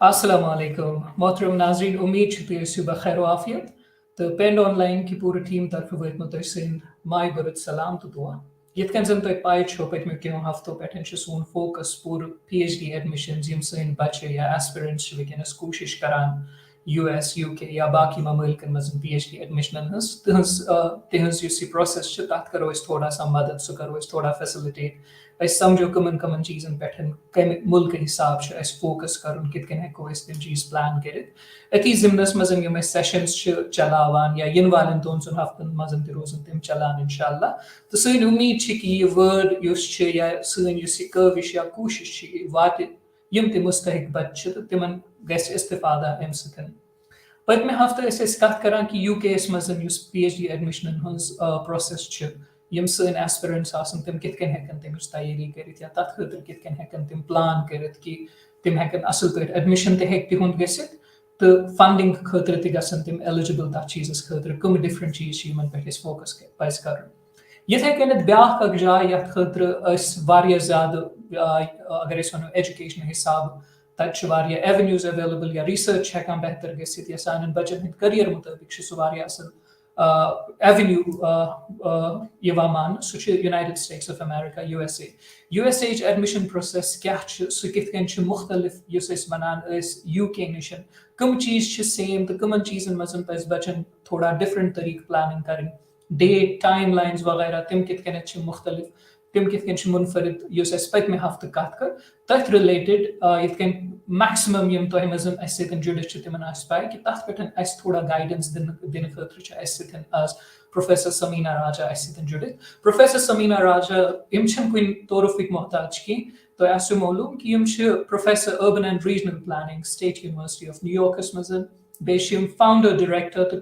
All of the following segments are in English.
अस्सलाम वालेकुम मोहतरम नाजरीन उम्मीद छ तुम ٲسِو बखैर आफियत तो पेंड ऑनलाइन की पूरी टीम तरफ वात तुम सन माय बरुद सलाम तो दुआ यथ कन जन तुम पाई छो पतमो कहो हफ्तों पे सोन फोकस पूर PhD एडमिशन्स यम सन बच्चे या एस्पिरेंट्स वनस कोशिश करान US UK या बाकी ममालिकन मज PhD एडमिशन तिहज प्रोसेस तथ करो थोड़ा सा मदद सह करो थोड़ा फैसिलिटेट समझो कमन कमन चीजन पे कम मुल्क हिसाब से फोकस कर कित हेको तम चीज प्लान कर अथी जिमनस मज यम सेशंस चलावान या इन वाले दोन सन हफ्तन मज रोजन तम चलान इंशाल्लाह तो सन उम्मीद कि यह वर्ड या सन कविश या कोशिश वात यम ते मुस्तहिक बच्चे तो तिमन गस इस्तिफादा अम सतन पतमे हफ्ते कत करान कि UK मज PhD एडमिशन प्रोसेस यम सन एस्पिरेंट्स तम कित हेकन तमिच तैयारी कर या तथ खतर कित हेकन तम प्लान कर कि तम हेकन असल पे एडमिशन तिहुंद गसित तो फंडिंग खतर तम तम एलिजिबल तथ चीज़ खतर कम डिफरेंट चीज़ पे फोकस पज कर यथे कन ब्याख जाय यथ खतर ज्यादा अगर वो एजुकेशन हिसाब तक एवेन्यूज अवेलेबल या रिसर्च हेकान बेहतर गसित या सान बचन हंद करियर मुताबिक सह असल एवेन्यू मान सह United states of America USA admission process क्या सह कित मुख्तलिफ वनान UK नश कम चीज़ सेम तो कमन चीज़न मज पज बचन थोड़ा डिफरेंट तरीक प्लानिंग कर डेट टाइम लाइन्स वगैरह तम कित मुख्तलिफ तम कित मुनफरिद पतमे हफ्त कत कर तथ रिलेटेड ये मैक्सिमम यम तुम मज जुड़ित तिमन पाई कि तथ पे थोड़ा गाइडेंस दिन खतर आज प्रोफेसर समीना राजा जुड़ित प्रोफेसर समीना राजा यम कुन तोरफिक मोहताज की तो आसो मालूम कि यम professor urban and regional planning state university of New York मज बेम फाउंडर डायरेक्टर तो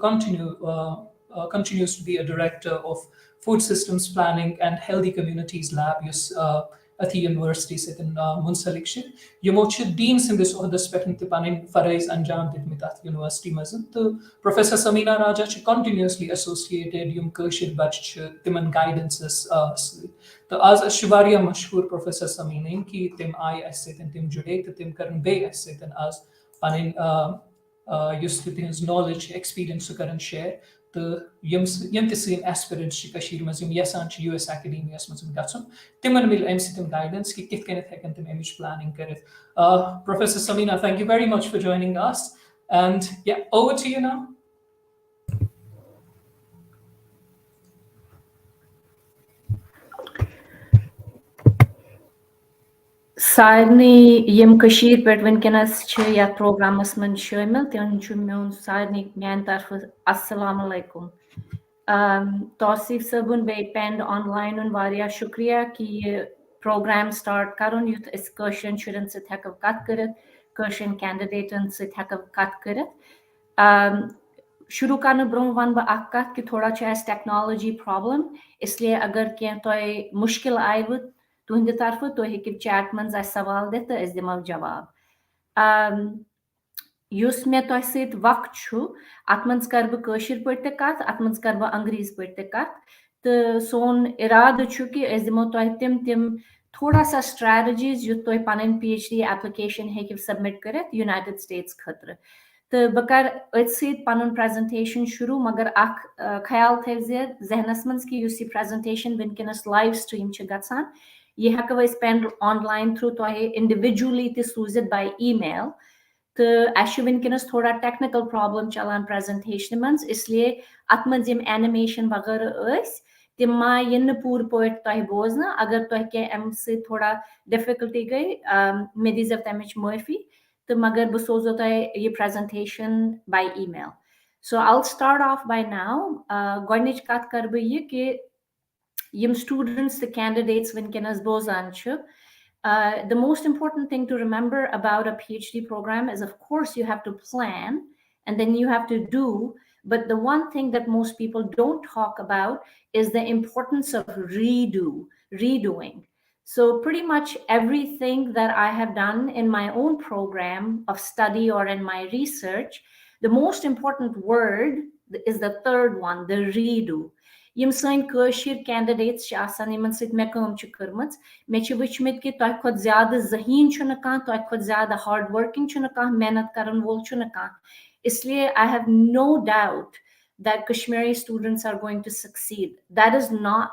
continues to be a director of food systems planning and healthy communities lab अथी यूनिवर्सिटी से मुंसलिक यमो डीन सिंदिस ओहदस पे पन फरज अंजाम दितमत अथ यूनिवर्सिटी मज तो प्रोफेसर समीना राजा कंटिन्यूसली एसोसिएटेड यम कशिर बच्चे तिमन गाइडेंस तो आज मशहूर प्रोफेसर समीना कि तम आय तम जुड़े तो तम कर बे आज पन तिहज नॉलेज एक्सपीरियंस कर शेयर तो यम सन एस्पिरेंट्स मज यसान US एकेडमिया मज गन तिमन मिल अम सम गाइडेंस कि कित हेकन तम अमिच प्लानिंग कर professor Sameena thank you very much for joining us and yeah, over to you now. सारनी यम कशीर पे वनकनस या प्रोग्रामस मन शामिल तिन मोन सारनी मान तरफ अस्सलाम अलैकुम तौसीफ सबन बे पेंड ऑनलाइन वारिया शुक्रिया कि ये प्रोग्राम स्टार्ट करन युथ इस कशन शुरन से हेको कत करत कशन कैंडिडेटन से हेको कत करत शुरू करने ब्रोह वन बह अख कत कि थोड़ा टेक्नोलॉजी प्रॉब्लम इसलिए अगर कह तुह मुश्किल आयव तुहंद तरफ तुह हेकि चैट मज सवाल दित तो दिमो जवाब युस मे तुह सत वक्त अत मज कर बह कशिर पे कत अत मज कर बह अंग्रेज पे कत तो सोन इराद कि दिमो तुह तिम थोड़ा सा स्ट्रेटजीज युत तुह पन PhD एप्लिकेशन हेकि सबमिट कर यूनाइटेड स्टेट्स खतर तो बह कर पन प्रेजेंटेशन शुरू मगर अख ख्याल थव जहनस मज कि युस यह प्रेजेंटेशन वनकनस लाइव स्ट्रीम गसान यह हेको पेन ऑनलाइन थ्रू तुह इंडिविजुअली त सूजित बाय ईमेल तो अस वनकनस थोड़ा टेक्निकल प्रॉब्लम चलान प्रेजेंटेशन मज इसलिए अत मज एनिमेशन वगैरह तम मा इन पूर पे तुह बोजन अगर तुह कह अम थोड़ा डिफिकल्टी गई मे दीज तमिच माफी तो मगर बह सोजो तुह यह presentation by email so I start off by now गोडनिच कत कर बह यह कि यम स्टूडेंट्स the candidates वनकनस बोजान the most important thing to remember about a PhD program is, of course, you have to plan and then you have to do. But the one thing that most people don't talk about is the importance of redoing. So pretty much everything that I have done in my own program of study or in my research, the most important word is the third one, the redo. Yim sain kashir candidates छ आसान Yemen सित मे काम छ करमच मे छ वचमित कि तोय खत ज्यादा जहीन छ न का तोय खत ज्यादा हार्ड वर्किंग छ न का मेहनत करन वोल छ न का इसलिए I have no doubt that Kashmiri students are going to succeed. That is not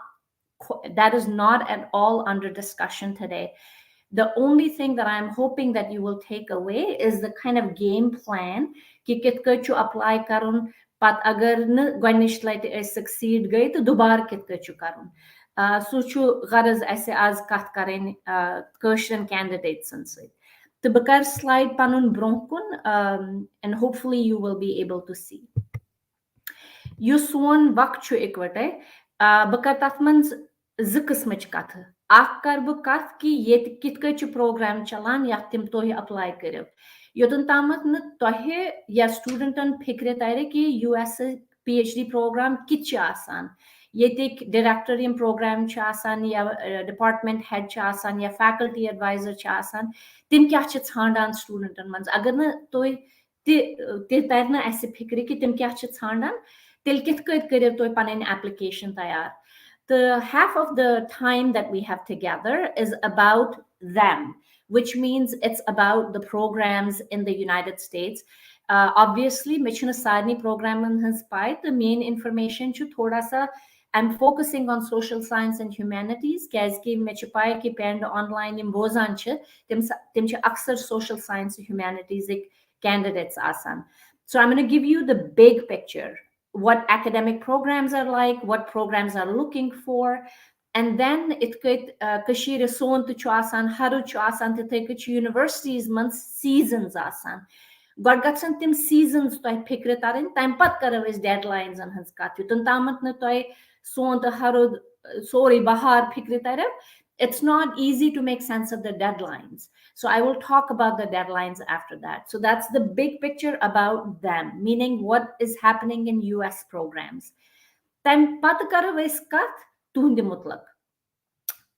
at all under discussion today. The only thing that I'm hoping that you will take away is the kind of game plan कि कित कछु apply करन pat agar न गनिश लटे succeed गई तो दोबारा कित कछु करन सो छु गरज ऐसे आज कथ करें कश्यन candidates सत तो बह कर slide पनुन ब्रोह कुन and hopefully you will be able to see Yus son वक्त छु इकवटे बह कर तथ मंज ज किस्मच कथ अख कर बह कथ कि ये कित कछु प्रोग्राम चलान या तिम तोह अप्लाई करियो योतन तामत न तोह या स्टूडेंटन फिक्र तारे कि यूएस PhD प्रोग्राम कित छ आसान येतिक डायरेक्टोरियम प्रोग्राम छ आसान या डिपार्टमेंट हेड छ आसान या फैकल्टी एडवाइजर छ आसान तिम क्या छ छांडान स्टूडेंटन मंज अगर न तोह ते तरना ऐसे फिक्र कि तिम क्या छ छांडान तिल कित करियो तोह पनन एप्लीकेशन तैयार The half of the time that we have together is about them, which means it's about the programs in the United States. Obviously, Mission Sarni program has by the main information to thoda sa I'm focusing on social science and humanities. Kazki mechupai ki pend online in bozanche tim aksar social science and humanities candidates asan. So I'm going to give you the big picture. What academic programs are like, what programs are looking for, and then it could kashir son to chasan haru chasan to take it universities months seasons asan Gorgatsan tim seasons to pikre tarin time pat karavis deadlines and hans katu tun tamat na toy son to haru sorry bahar pikre tarev it's not easy to make sense of the deadlines. So I will talk about the deadlines after that. So that's the big picture about them, meaning what is happening in US programs. Then pat karo iskat tuhndi mutlaq.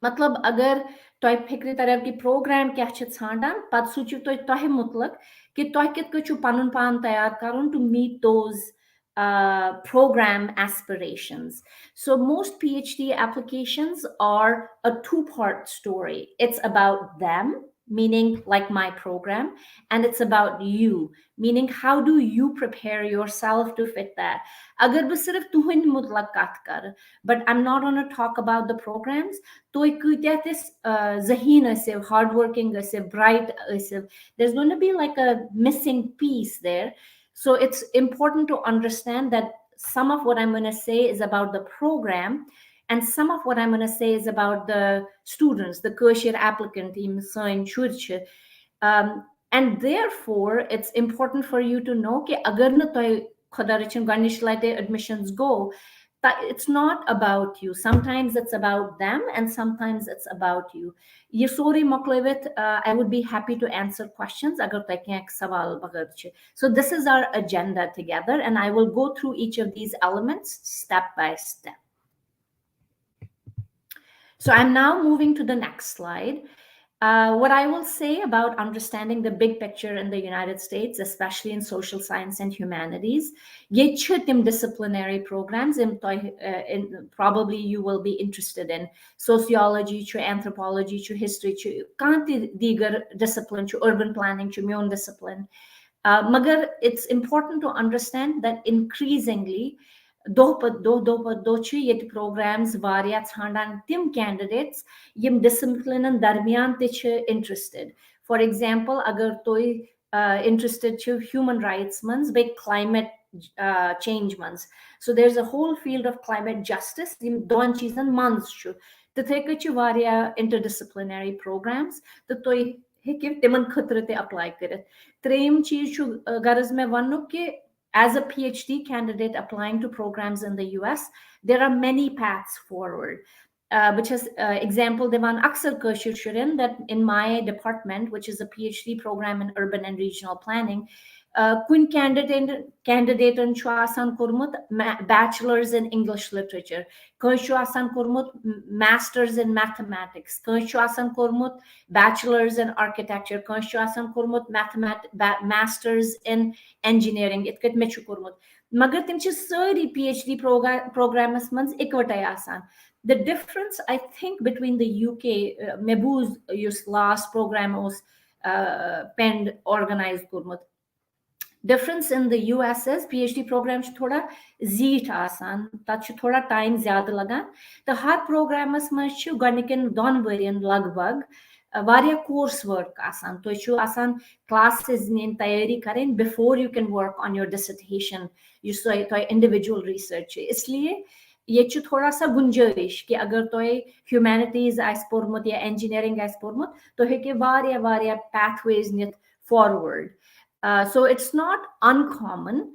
मतलब अगर तोय फिक्र तरह की programme क्या छ छांडान पत सोचियो तोय तोह मुतलक कि तोय कित कछु पनुन पान तैयार करन to meet those program aspirations. So most PhD applications are a two-part story. It's about them, meaning like my program, and it's about you, meaning how do you prepare yourself to fit that. Agar bas sirf tuhund mutlaq kat kar, but I'm not going to talk about the programs. Toy kutya tis zahin asif, hardworking asif, bright asif. There's going to be like a missing piece there. So it's important to understand that some of what I'm going to say is about the program, and some of what I'm going to say is about the students, the kashir applicant team, and therefore it's important for you to know कि अगर न तोय खुदारचन गनिश लाते admissions go, that it's not about you. Sometimes it's about them, and sometimes it's about you. ये sorry मकलेवित, I would be happy to answer questions अगर तोय क्या सवाल बगैर छे. So this is our agenda together, and I will go through each of these elements step by step. So I'm now moving to the next slide. What I will say about understanding the big picture in the United States, especially in social science and humanities, tim disciplinary programs, probably you will be interested in sociology, anthropology, history, digar discipline, urban planning, myon discipline. Magar, it's important to understand that increasingly, yet programs varia țhandan tim candidates yim discipline darmiyan te interested. For example, agar toy interested to human rights mans be climate change mans. So there's a whole field of climate justice yim don cheezan mans chu. To take varia interdisciplinary programs to toy hekiv timan khatre te apply karit. Treim cheez chu garaz mein vannu ke as a PhD candidate applying to programs in the US, there are many paths forward. Which is example devan aksar kashir shirin that in my department, which is a PhD program in urban and regional planning, kun candidate and asan kurmut bachelor's in English literature, kanshu asan kurmut master's in mathematics, kanshu asan kurmut bachelor's in architecture, kanshu asan kurmut master's in engineering. It could mechu kurmut. मगर तिम छ सारी PhD programmas mans ikwatai asan. The difference I think between the UK mebuz yus last program os penned organized kurmut. Difference in the US is PhD program ch thoda zeet asan, tat ch thoda time zyada lagan. The har programmas mans ch gonikin don varian lagbag varia course work asan. To chu asan classes nin tayari karen before you can work on your dissertation. You so to individual research. इसलिए ये च थोड़ा सा गुंजाइश कि अगर तो humanities ice पोरमुत या engineering आइस पोरमुत तो हेके वारिया वारिया pathways नित forward. So it's not uncommon.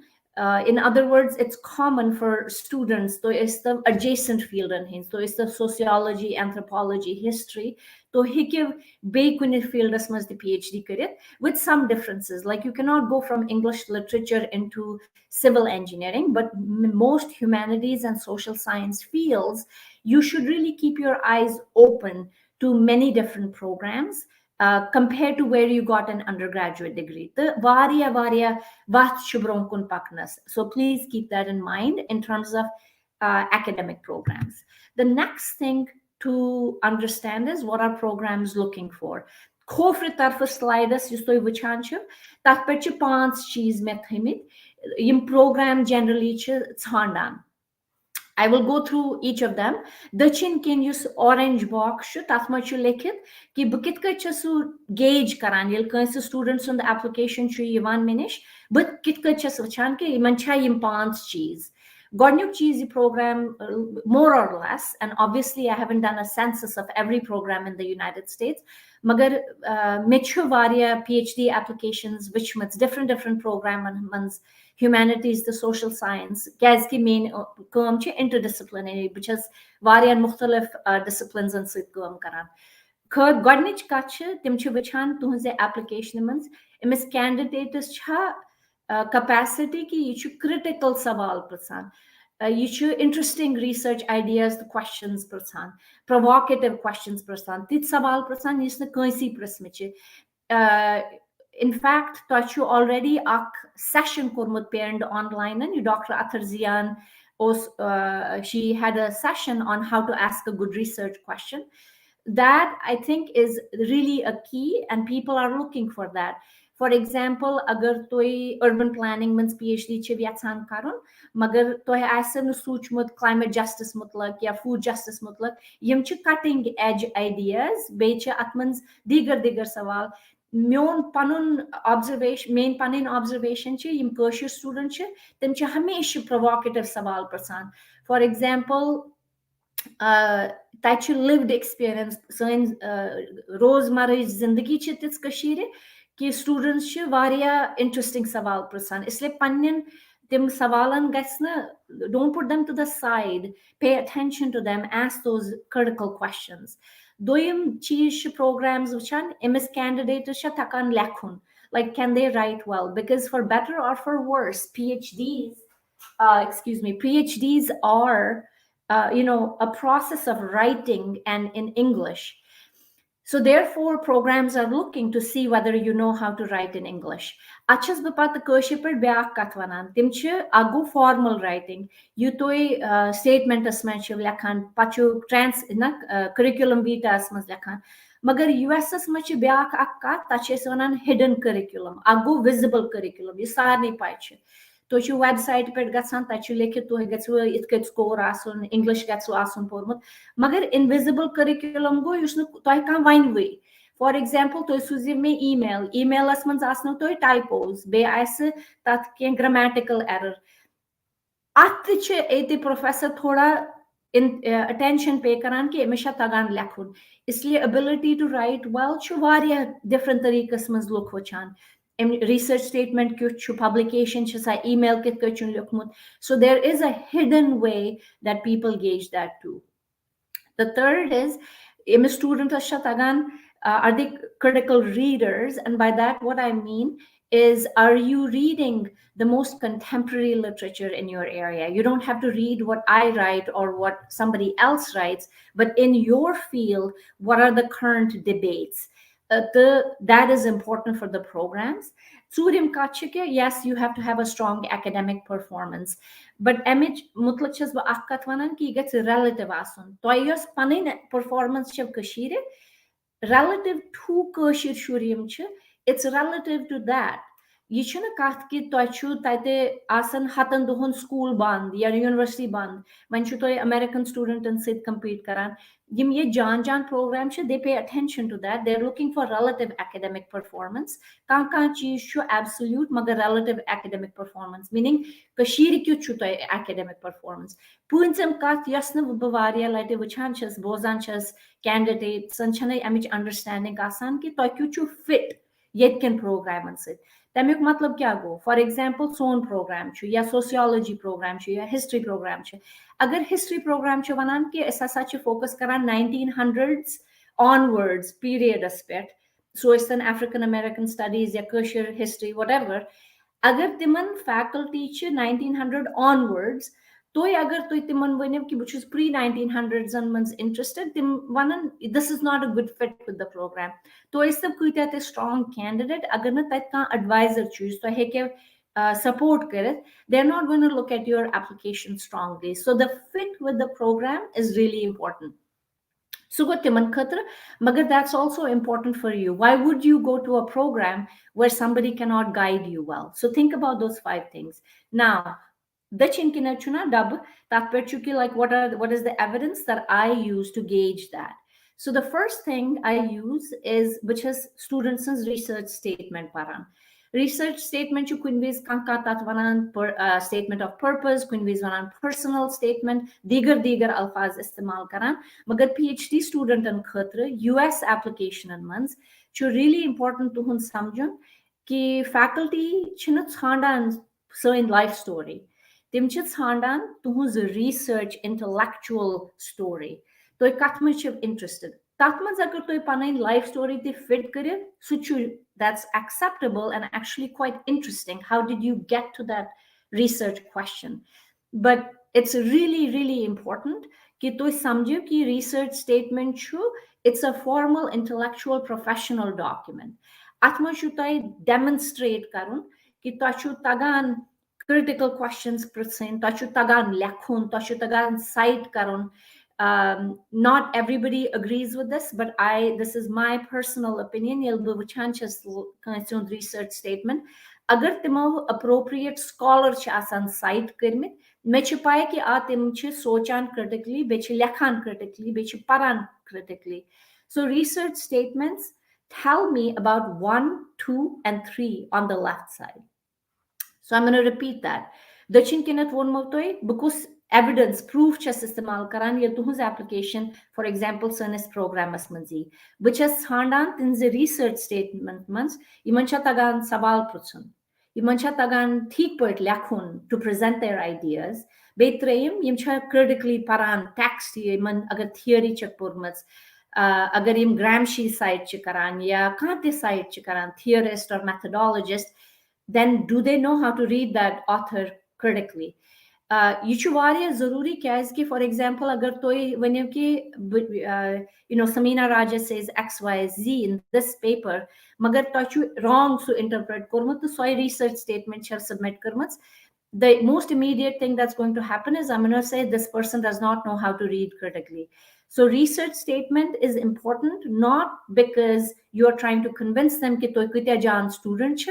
In other words, it's common for students. So it's the adjacent field in his. So it's the sociology, anthropology, history. So he give Bakunir field as much the PhD career with some differences. Like you cannot go from English literature into civil engineering, but most humanities and social science fields, you should really keep your eyes open to many different programs. Compared to where you got an undergraduate degree. The varia vat shubronkun paknas. So please keep that in mind in terms of academic programs. The next thing to understand is what are programs looking for. Khofre tarfa slides yustoy vichanchu, tat pechi pants cheese methimit, yim program generally chandan. I will go through each of them. Dachin can use orange box tath ma chu lekit ki bukit ka chasu gauge karan yel kansi students on the application chu yivan minish but kit ka chasu chan ke iman cha yim pants cheese. Godnyuk cheese program more or less, and obviously I haven't done a census of every program in the United States. Magar mechu varia PhD applications which means different program ones humanities, the social science, kaz ki main kaam ch interdisciplinary, which is varian mukhtalif disciplines and sit kaam karan. Khod godnich kache tim ch vichan tuhze application mans emis candidates cha capacity ki you critical sawal prasan. You should interesting research ideas, the questions prasan, provocative questions prasan, tit sawal prasan yisne kaisi prasmiche. In fact, you already a session kormut parent online and you Dr. Atharzian she had a session on how to ask a good research question. That I think is really a key and people are looking for that. For example, agar toi urban planning means PhD ch vyatsan karun, magar toi aise nu sochmut climate justice mutlak ya food justice mutlak, yim ch cutting edge ideas, beche atmans digar sawal. Main panun observation ch yim kashir student ch tim ch hamisha provocative sawal prasan. For example, ताकि lived experience सन रोजमर्रा जिंदगी च तिस कशीरे कि students च वारिया interesting सवाल प्रसान इसलिए पन्नन तिम सवालन गस्न don't put them to the side, pay attention to them, ask those critical questions. Doyim चीज programs वचन एमएस candidates च तकान लेखुन, like can they write well, because for better or for worse PhDs PhDs are a process of writing and in English. So therefore, programs are looking to see whether you know how to write in English. Achas bapat kashipur byak katwanan. Timche agu formal writing. You toy statement asmanchu lakhan pachu curriculum vitae asmas lakhan. Magar USS much byak akka tachesonan hidden curriculum. Agu visible curriculum. You sarni paiche. तो छु website पे गसान तछु लेखित तो गछु इतके score आसन English गछु आसन पोरमत मगर invisible curriculum गो युसन तोय का wine way for example तो सुजी में ईमेल असमन आसन तो टाइपोस बे आइस तात के ग्रामेटिकल एरर अत छ एते प्रोफेसर थोड़ा इन अटेंशन पे करान कि हमेशा तगान लेखुन इसलिए एबिलिटी टू राइट वेल छु वारिया डिफरेंट तरीकस मज look वचान research statement publication email so there is a hidden way that people gauge that too. The third is student are they critical readers, and by that what I mean is, are you reading the most contemporary literature in your area? You don't have to read what I write or what somebody else writes, but in your field, what are the current debates? that is important for the programs. Yes, you have to have a strong academic performance, but mutlak chas ba akkat wanan ki gets relative asun. Toyos panin performance chav kashire relative to kashir shurim ch, it's relative to that. ये छुना कथ कि तुझु तते आसन हतन Duhan school बंद या university बंद one छु तुय अमेरिकन स्टूडेंटन सित compete करान यम ये जान प्रोग्राम छ they pay attention to that, they're looking for relative academic performance कां चीज छु absolute मगर relative academic performance meaning Kashir क्यों छु तुय academic performance पूंचम कथ यसन बवारिया लाइटे वछान छस बोजान छस candidates संचने अमिच understanding आसान कि तुय क्यों छु fit yet can program sit तमिक मतलब क्या गो फॉर एग्जांपल सोन प्रोग्राम छु या सोशियोलॉजी प्रोग्राम छु या हिस्ट्री प्रोग्राम छु अगर हिस्ट्री प्रोग्राम छु वनान कि ऐसा छु फोकस करान 1900s onwards period aspect so it's an African American studies या कशर history whatever अगर तिमन faculty छु 1900 onwards तो अगर तुम तिमन वनिव कि बुछुस pre 1900s मंस interested तिम वनन this is not a good fit with the program तो इस सब कुछ ते strong candidate अगर न तत का advisor choose तो है के support करे they're not going to look at your application strongly so the fit with the program is really important. So go timan khatra, magar that's also important for you. Why would you go to a program where somebody cannot guide you well? So think about those 5 things. Now, dachin kinachuna dab tatperchuki like what is the evidence that I use to gauge that? So the first thing I use is which is students' research statement paran. Research statement you kunviz kanka tatwanan statement of purpose, kunviz wanan personal statement, digar alfaz istemal karan. Magar PhD student an khatra US application an mans, chu really important to hun samjun ki faculty china thandan so in life story. Tim ch thandan tuhuz research intellectual story. तो कथ में interested तथ मज अगर तो पन life story ते fit करे सु that's acceptable and actually quite interesting. How did you get to that research question? But it's really important कि तो समझो कि research statement छु it's a formal intellectual professional document. अथमा छु तो demonstrate करूं कि तो छु तगान critical questions present तो छु तगान लेखुन तो छु तगान cite करूं. Not everybody agrees with this, but this is my personal opinion. Research statement. Agar timo appropriate scholar asan cite kirmit, me paye ki tim sochan critically, be lekhan critically, be paran critically. So research statements tell me about 1, 2, and 3 on the left side. So I'm going to repeat that. Dachin kinat one motoi because evidence proof chas istemal karan ya tuhuz application for example service program asmanzi which has handan in the research statement mans imancha tagan sawal pruchun imancha tagan thik point lakhun to present their ideas betrayim imcha critically paran text iman agar theory check purmats agar im Gramsci site chikaran ya kante site chikaran theorist or methodologist then do they know how to read that author critically? ये छु वारिया जरूरी क्या है कि for example अगर तोय वने कि Sameena Raja says XYZ in this paper मगर तो छु wrong so interpret करमत तो सोय research statement shall submit करमत the most immediate thing that's going to happen is I'm going to say this person does not know how to read critically. So research statement is important not because you're trying to convince them कि तोय कित्या जान student छ.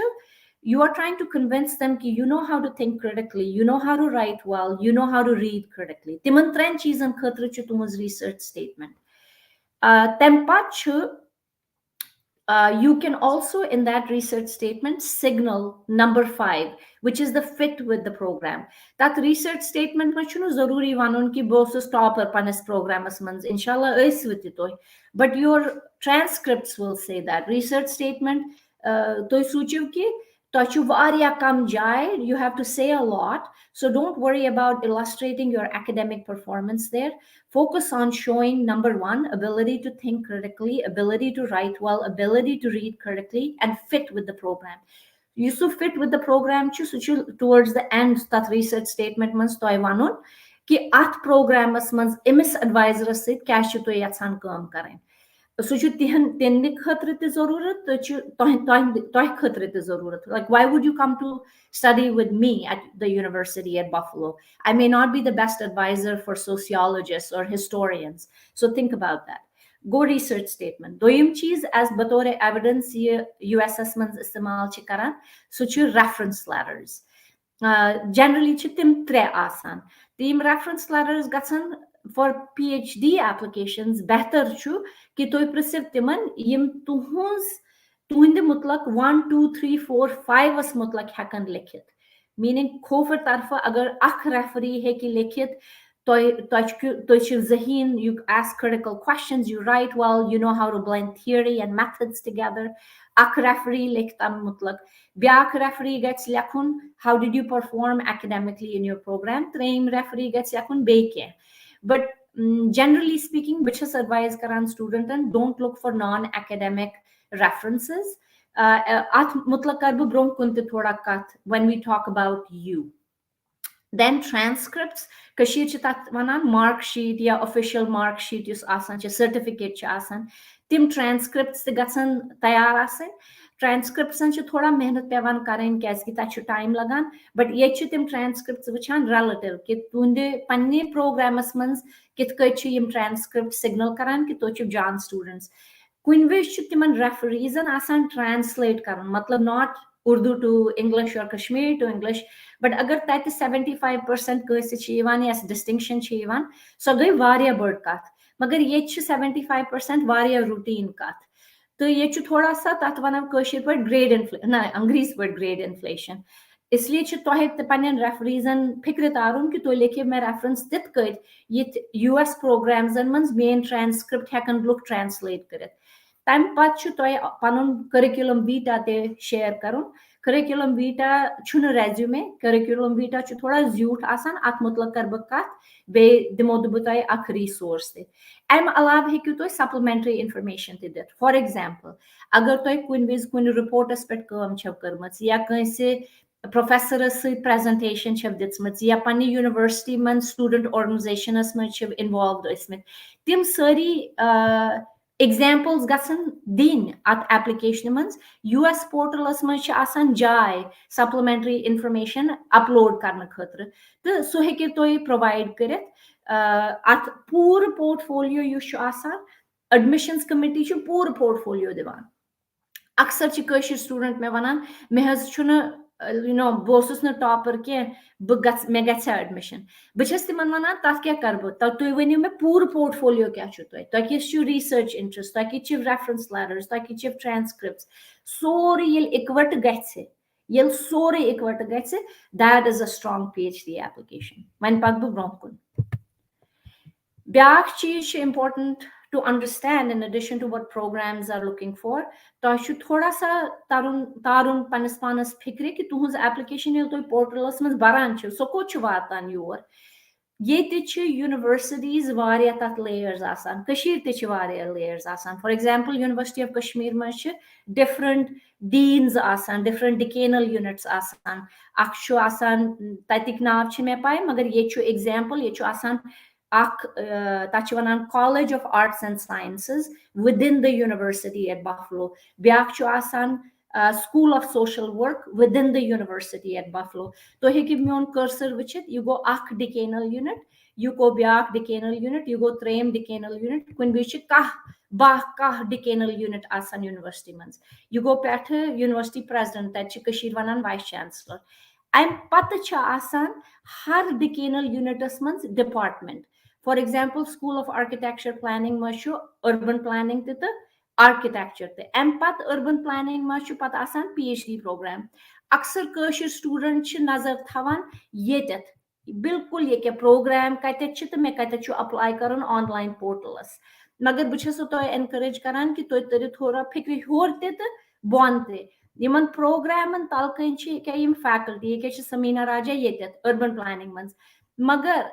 You are trying to convince them that you know how to think critically, you know how to write well, you know how to read critically. Timan tren cheezan khatra chu tumuz research statement. You can also in that research statement signal number 5, which is the fit with the program. That research statement ma chunu zaruri wanun ki both stop or panis program asmans inshallah is with it. But your transcripts will say that research statement toy suchiv ki you have to say a lot. So don't worry about illustrating your academic performance there. Focus on showing number 1, ability to think critically, ability to write well, ability to read critically, and fit with the program. You should fit with the program towards the end that research statement mans toy wanun ki at program mans imis advisor sit kya to yatsan kam karen. सो छु तिहन खतर ते जरूरत तो छु तोह खतर ते जरूरत. Like, why would you come to study with me at the university at Buffalo? I may not be the best advisor for sociologists or historians. So think about that. Go research statement. Doyim cheese as batore evidence ye USS mans istemal ch karan, so chu reference letters. Generally ch tim tre asan. Tim reference letters gatsan for PhD applications better chu कि तुम प्रसिव तिमन यम तुहंद मुतलक 1 2 3 4 5 मुतलक हेकन लिखित meaning खोफर तरफ अगर अख referee है कि लिखित Zahin, you ask critical questions, you write well, you know how to blend theory and methods together. Ak referee likhtam mutlak. Byak referee gets yakun, how did you perform academically in your program? Train referee gets yakun beke. But generally speaking, which is advice karan student and don't look for non-academic references. At mutlak karbu brom kunti thoda kat when we talk about you. Then transcripts, kashir ch tat vanan mark sheet ya official mark sheet yus asan ch certificate ch asan tim transcripts te gatsan tayar asan transcripts ch thoda mehnat pevan karin kyas ki ta ch time lagan but ye ch tim transcripts wichan relative ki tunde panne programas mans kit kay ch yim transcript signal karan ki to ch jan students Queen wish timan referees and asan translate karan matlab not Urdu to English or Kashmiri to English, but agar tat 75% kaise chivan yes distinction chivan, so gai varia bird kat. Magar ye 75% varia routine kat. तो ये थोड़ा सा तात वनाम कशीर पर grade inflation ना अंग्रेज पर grade inflation इसलिए तोहे पन्न रेफरीजन फिक्र तारुन कि तो लेखे मैं रेफरेंस दित कर ये US प्रोग्राम्स मंज मेन ट्रांसक्रिप्ट हेकन लुक ट्रांसलेट करित तम पत पनुन करिकुलम वीटा ते शेयर करुन करिकुलम वीटा छुन रेज्यूमे करिकुलम वीटा थोड़ा ज्यूट आसान अत मुतलक कर बह कत बे दिमो दुबु तय अख रिसोर्स ते अम अलाव हेकु तो सप्लीमेंटरी इंफॉर्मेशन ते दित फॉर एग्जांपल अगर तो कुन विज कुन रिपोर्टस पे काम छव करमच या कैसे प्रोफेसर प्रेजेंटेशन छव दित्मच या पन्ने यूनिवर्सिटी मन स्टूडेंट ऑर्गेनाइजेशनस मन छव इन्वॉल्वड ٲسमत तिम सारी examples गसन दिन at application मंज US portalस मंज आसान जाय supplementary information upload करने खतर तो सो हेके तो provide करित at पूर portfolio युश आसान admissions committee छु पूर portfolio दिवान अक्सर च कशिर स्टूडेंट में वनान मे हज छुन बोसुस न टॉपर के मे गछ एडमिशन बस तिमन वनान तथ क्या कर तुम वनियो मे पूर पोर्टफोलियो क्या तुम किस रिसर्च इंटरेस्ट तुम कि रेफरेंस लेटर्स तुम कि ट्रांसक्रिप्ट्स सोरे ये इकवट गछ ये सोरे इकवट गछ that is a strong PhD application one पक बह ब्रोह कुन ब्याक चीज important to understand in addition to what programs are looking for तो थोड़ा सा तारुन पनस पानस फिक्रे कि तुहज एप्लिकेशन ये तो पोर्टलस मज बरान सो को वातान योर ये यूनिवर्सिटीज वारिया तथ लेयर्स आसान कशीर ते वारिया लेयर्स आसान for example university of Kashmir मज डिफरेंट डीन्स आसान डिफरेंट डिकेनल यूनिट्स आसान अख आसान ततिक नाव मे पाए मगर ये एग्जांपल ये आसान तच one College of Arts and Sciences within the university at Buffalo. Byak School of Social Work within the university at Buffalo. So he give me on cursor which it you go ak decanal unit, you go byak decanal unit, you go trem decanal unit, kun which kah decanal unit asan university mans. You go pat university president that Kashir wanan vice chancellor. I'm pata asan har decanal unitus mans department. For example, School of Architecture Planning mashu urban planning tita architecture te empath urban planning mashu pat asan PhD program अक्सर कशिर student नजर थवान येत बिल्कुल ये क्या programme कत तो मे कत apply कर ऑनलाइन पोर्टलस मगर बस तो एनकरेज करान कि तुम तरी थोड़ा फिक्र होर ते बोन ते यमन प्रोग्रामन तलकन क्या यम फैकल्टी ये क्या समीना राजा ये अर्बन प्लानिंग मंज मगर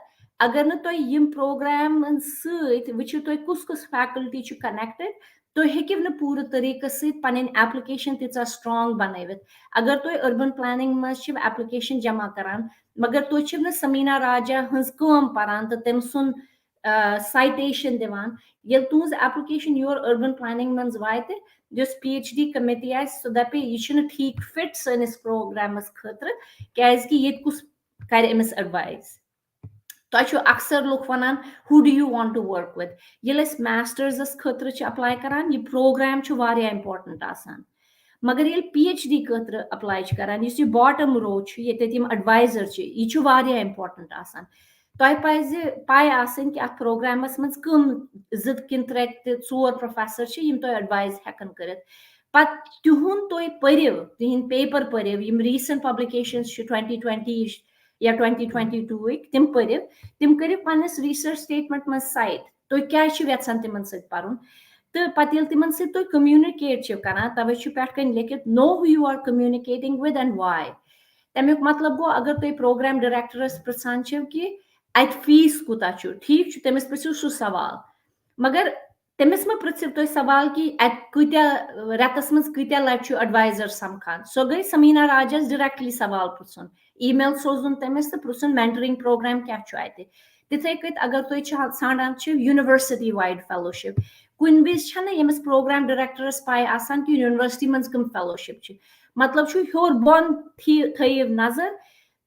अगर न तुम यम प्रोग्राम वो तुम कुस फैकल्टी कनेक्टेड तो हेकिव न पूरे तरीके से पन एप्लिकेशन तीचा स्ट्रांग बनवित अगर तुम अर्बन प्लानिंग मज एप्लिकेशन जमा करान मगर तुम न समीना राजा हज कम पारान तो तम सुन citation divan yel tuhz application your urban planning mans vaite just PhD committee as so that pe yishna theek fit sanis programas khatra kyazki yet kus kar emis advice to aksar luk wanan who do you want to work with yel es masters as khatra ch apply karan ye program ch varia important asan मगर ये PhD खतर apply करान इस bottom row ये तम adviser यह वारिया important आसान तोह पज पाई आसन कि अत प्रोग्रामस मज कम जिद किन त्रे चोर प्रोफेसर यम तुम एडवाइज हेकन करित पत तिहुन तुम परिव तिहिंद पेपर परिव यम रीसेंट पब्लिकेशंस 2020 या 2022 तिम परिव तिम करिव पन्निस रिसर्च स्टेटमेंट मज साइट तुम क्या यछान तिमन सत परन तो पत ये तिमन से तुम कम्युनिकेट करान तवे पे कन लिखित know who you are communicating with and why तमिक मतलब गो अगर तुम प्रोग्राम डायरेक्टरस पृछान कि अत फीस कूता ठीक तमिस पृछो सह सवाल मगर तमिस मे पृछिव तुम सवाल कि अत कत्या रेतस मज कत्या लट एडवाइजर समखान सो गई समीना राजस डायरेक्टली सवाल पृछुन ईमेल सोजुन तमिस तो पृछुन मेंटरिंग प्रोग्राम क्या अत तिथे कत अगर तुम ान यूनिवर्सिटी वाइड फेलोशिप कुन विज यमिस प्रोग्राम डायरेक्टरस पाई आसान कि यूनिवर्सिटी मज कम फेलोशिप मतलब होर बन थव नजर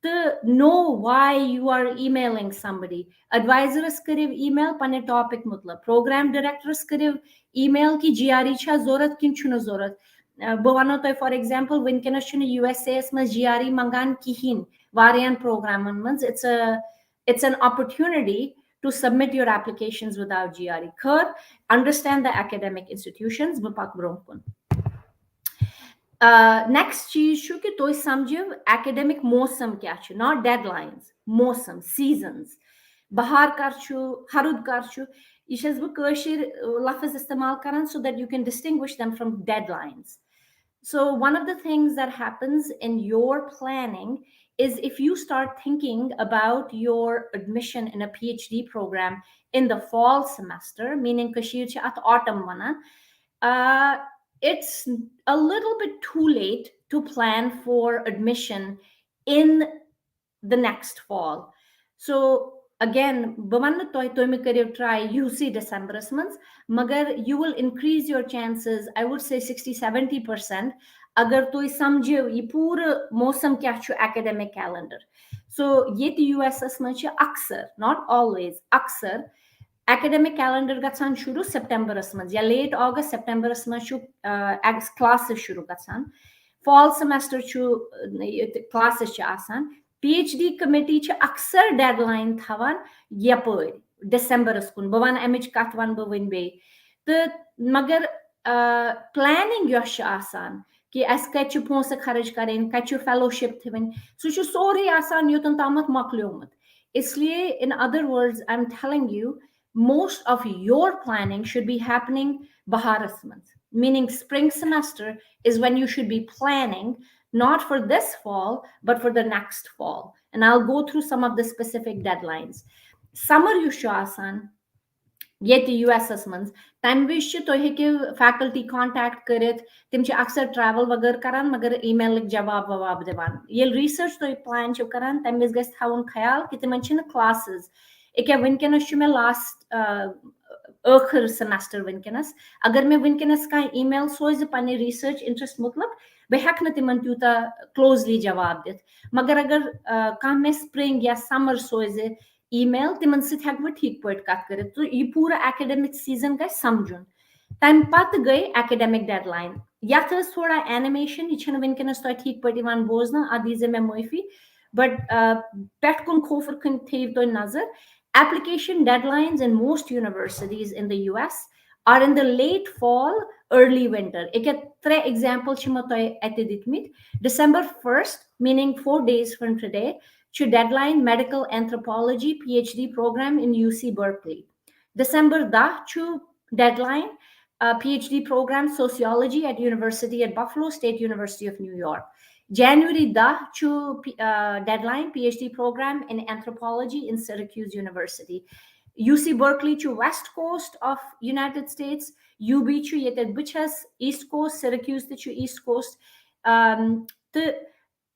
तो know why you are emailing somebody advisors करिव ईमेल पन्ने टॉपिक मतलब प्रोग्राम डायरेक्टरस करिव ईमेल कि GRE छा जरूरत किन छुन जरूरत बह वनो तुम फॉर एग्जांपल वनकस USA मज GRE मंगान कहीं वारियान प्रोग्रामन मज it's an opportunity to submit your applications without GRE. Third, understand the academic institutions. Next चीज कि तुम समझो academic मौसम क्या not deadlines, मौसम seasons. बहार कर हरुद कर यह बह लफ्ज इस्तेमाल करान so that you can distinguish them from deadlines. So one of the things that happens in your planning is if you start thinking about your admission in a PhD program in the fall semester, meaning Kashir at autumn mana, it's a little bit too late to plan for admission in the next fall. So again, try UC December months, magar you will increase your chances, I would say 60-70%, agar tu samjhe ye pura mosam kya academic calendar. So yet USS manch aksar, not always, aksar academic calendar gatsan shuru September months, ya late August, September months classes shuru gatsan. Fall semester classes asan. PhD committee अक्सर deadline थवान यपर December कुन बह one अमिच कथ one बह one बे तो मगर planning आसान कि अस कत पोस खर्च करें कत फेलोशिप थवन सह सोरे आसान योतन तामत मकलियोमुत इसलिए in other words I'm telling you most of your planning should be happening baharas month meaning spring semester is when you should be planning not for this fall, but for the next fall. And I'll go through some of the specific deadlines. Summer Yushasan, yet the USS months, time wish to faculty contact karit, tim aksar travel vagar karan, magar email jawab wawab devan. Yel research to plan karan, time is guest haun khayal, kitimanchina classes. Eke winken last ٲخر semester वनकस अगर मैं वनकस कह email सोज पन्ने research interest मतलब बह हेक तिमन त्यूता closely जवाब दित मगर अगर कह मे स्प्रिंग या समर सोज ईमेल तिमन सत हेक बह ठीक पट कत कर तो यह पूरा एकेडमिक सीजन गई समझुन तम पत गई एकेडमिक डेडलाइन यथ थोड़ा एनिमेशन यह वनकस तुम ठीक पे बोजन अ दीजे मे माफी बट पेट कुन खोफर कुन थव तुम नजर application deadlines in most universities in the US are in the late fall, early winter. Ik heb 3 examples December 1st, meaning 4 days from today, to deadline medical anthropology PhD program in UC Berkeley. December to deadline PhD program sociology at University at Buffalo State University of New York. January to deadline PhD program in anthropology in Syracuse University. UC Berkeley to West Coast of United States, UB to yetet bichas East Coast, Syracuse to East Coast. The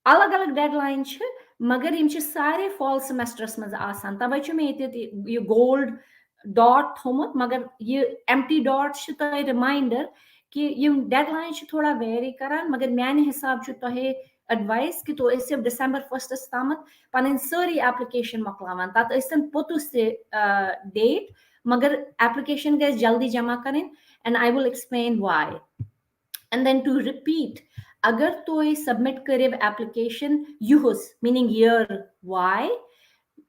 alag deadline ch magar im ch sare fall semesters maz asan tawai ch me yetet gold dot thomut magar ye empty dot ch toy reminder कि यम deadline थोड़ा very करान मगर मैंने हिसाब तोहे advice कि तो ऐसे दिसंबर 1 तामत पन सारी एप्लिकेशन मकलावन तत पोतुस डेट मगर एप्लिकेशन गए जल्दी जमा करें and I will explain why and then to repeat अगर तो सबमिट करेव एप्लिकेशन युहस मीनिंग ईयर वाई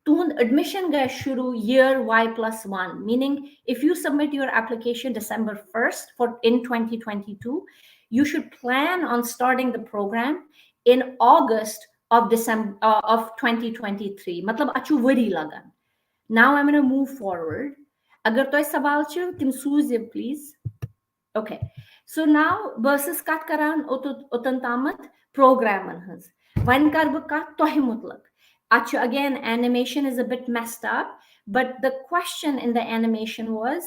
tuhund admission gaya shuru year Y+1, meaning if you submit your application December 1st for in 2022, you should plan on starting the program in August of December of 2023. Matlab achu wari lagan. Now I'm going to move forward. Agar toy sawal chu tim sooziv please. Okay. So now versus kat karan otan tamat programan hans. Wan kar bu kat toy mutlaq. Actually, again, animation is a bit messed up, but the question in the animation was,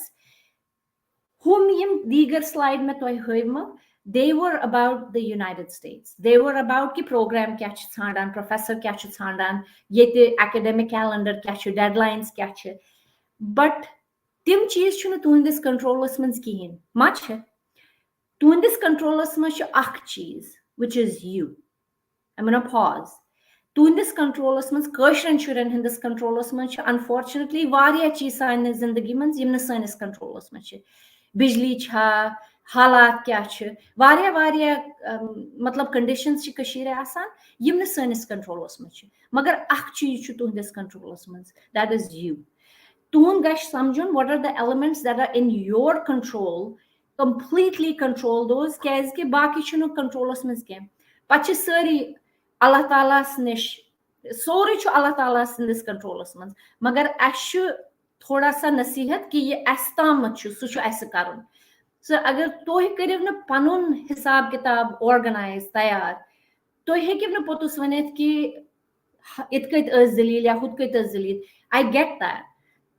whom yim digar slide mein toy hoima, they were about the United States. They were about ki program catch thandan, professor catch thandan, yete academic calendar catch, deadlines catch. But tim cheez chuna tuindis controllers mans kihin. Much hai. Tuindis controllers mans ach cheez, which is you. I'm going to pause. Tuindis controllers mans kashran shuran hindis controllers mans unfortunately variya cheez saine zindagi mans yimna sanis controllers mans bijli cha halat kya cha variya matlab conditions chi kashire asan yimna sanis controllers mans magar akh cheez chu tuindis controllers mans, that is you. Tuhun gash samjun what are the elements that are in your control, completely control those kaz ke baki chunu controllers mans ke pachi sari Allah Ta'ala's nish sorry chu Allah Ta'ala's in this controllers mans magar ashu thoda sa nasihat ki ye astam chu su chu aise karun. So agar toy kariv na panun hisab kitab organize tayar toy hekiv na potus vanet ki itkait azdalil ya khud kait azdalil. I get that,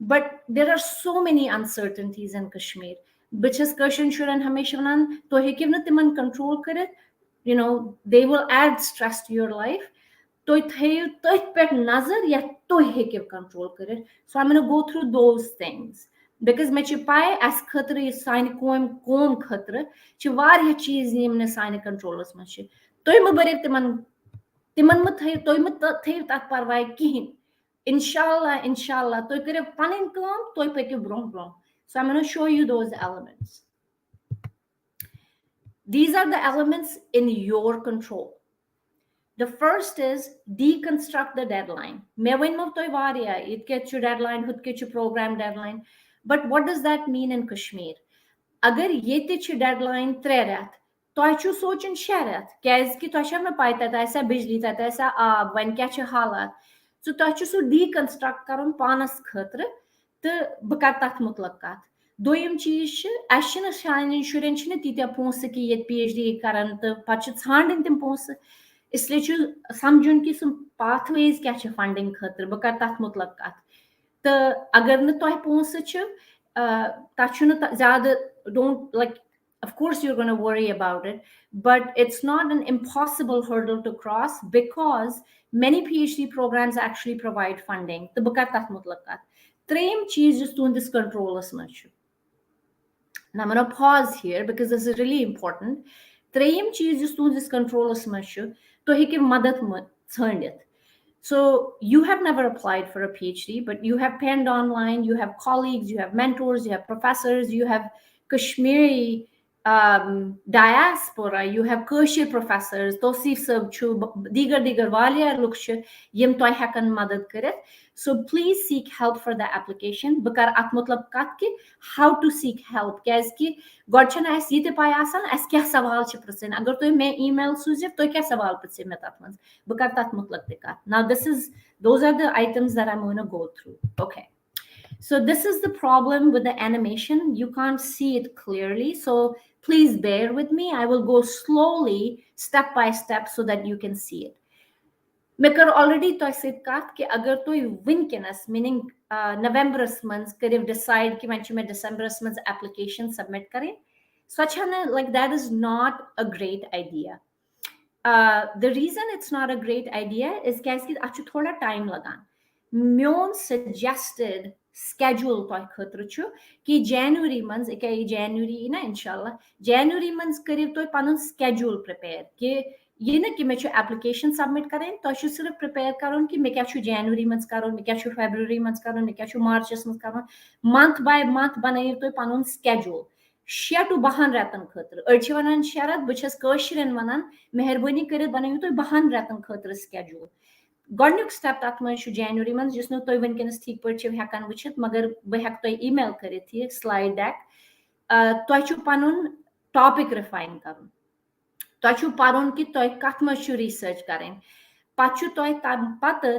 but there are so many uncertainties in Kashmir which is Kashan shuran hamesha vanan toy hekiv na timan control karit. You know, they will add stress to your life. So control karit. So I'm going to go through those things because me chipai as khatra is sign kom khatra chi variya cheez nimne sign controllers ma chi toy ma bare timan ma thay toy ma thay tat parwai kihin inshallah toy kare panin kam toy peke brom. So I'm going to show you those elements. These are the elements in your control. The first is deconstruct the deadline. It gets your deadline, it gets your program deadline. But what does that mean in Kashmir? Agar yete your deadline 3 ret, to achu sochin sharat, kaz ki to asham na paita ta aisa bijli ta aisa aab, when catch a halat. So to achu so deconstruct karun panas khatra, te bakatat mutlakat. Doyum cheez ashina shine insurance ne titya ponse ki yet PhD karan te pachit handin tim ponse. इसलिए समझुन कि सम pathways क्या छ funding खतर ब कर तथ मुतलक कत त अगर न तोह पोंस छ तछ न ज्यादा don't like of course you're going to worry about it but it's not an impossible hurdle to cross because many PhD programs actually provide funding त ब कर तथ मुतलक कत त्रेम चीज just doing this controllers much. Now I'm going to pause here because this is really important. Treyim cheez just doing this controllers much. To hekiv madat tzandit. So you have never applied for a PhD, but you have penned online, you have colleagues, you have mentors, you have professors, you have Kashmiri diaspora, you have Kashmir professors, Tosif sab chu, digar waliya luksha, yim toy hakan madad karet. So please seek help for the application. Bakar at matlab kat ki how to seek help. Kaz ki godchana as yite payasan as kya sawal chi prasen. Agar toy me email suziv toy kya sawal prasen me tatmans. Bakar tat matlab dekat. Now those are the items that I'm going to go through. Okay. So this is the problem with the animation. You can't see it clearly. So please bear with me. I will go slowly, step by step so that you can see it. Mekar already to said kat ki agar to winkenas meaning November months kariv decide ki manchu me December months application submit kare swachana like that is not a great idea. The reason it's not a great idea is कि achu thoda time lagan. Myon suggested schedule toy khatru chu ki January months ekai January na inshallah January months kariv toy panun schedule prepare ki ये ना कि मैं application submit करें तो अच्छे सिर्फ prepare करूँ कि मैं क्या छु January months करूँ मैं क्या छु February months करूँ मैं क्या छु March months करूँ month by month बनाइए तो panun schedule 6 to 12 रेतन खतर अर्ची वनान शरत बचस कशिरन वनान मेहरबानी करे बनाइए तो 12 रेतन खतर schedule गॉडन्युक स्टेप तथ मन January मन जिस नो तो वनकनस ठीक पर हेकान वचित मगर बह हेक तो ईमेल करित ये स्लाइड डेक तो छु पनुन टॉपिक रिफाइन करूँ तो पढ़न कि तुम कत मज रिसर्च करें पे तम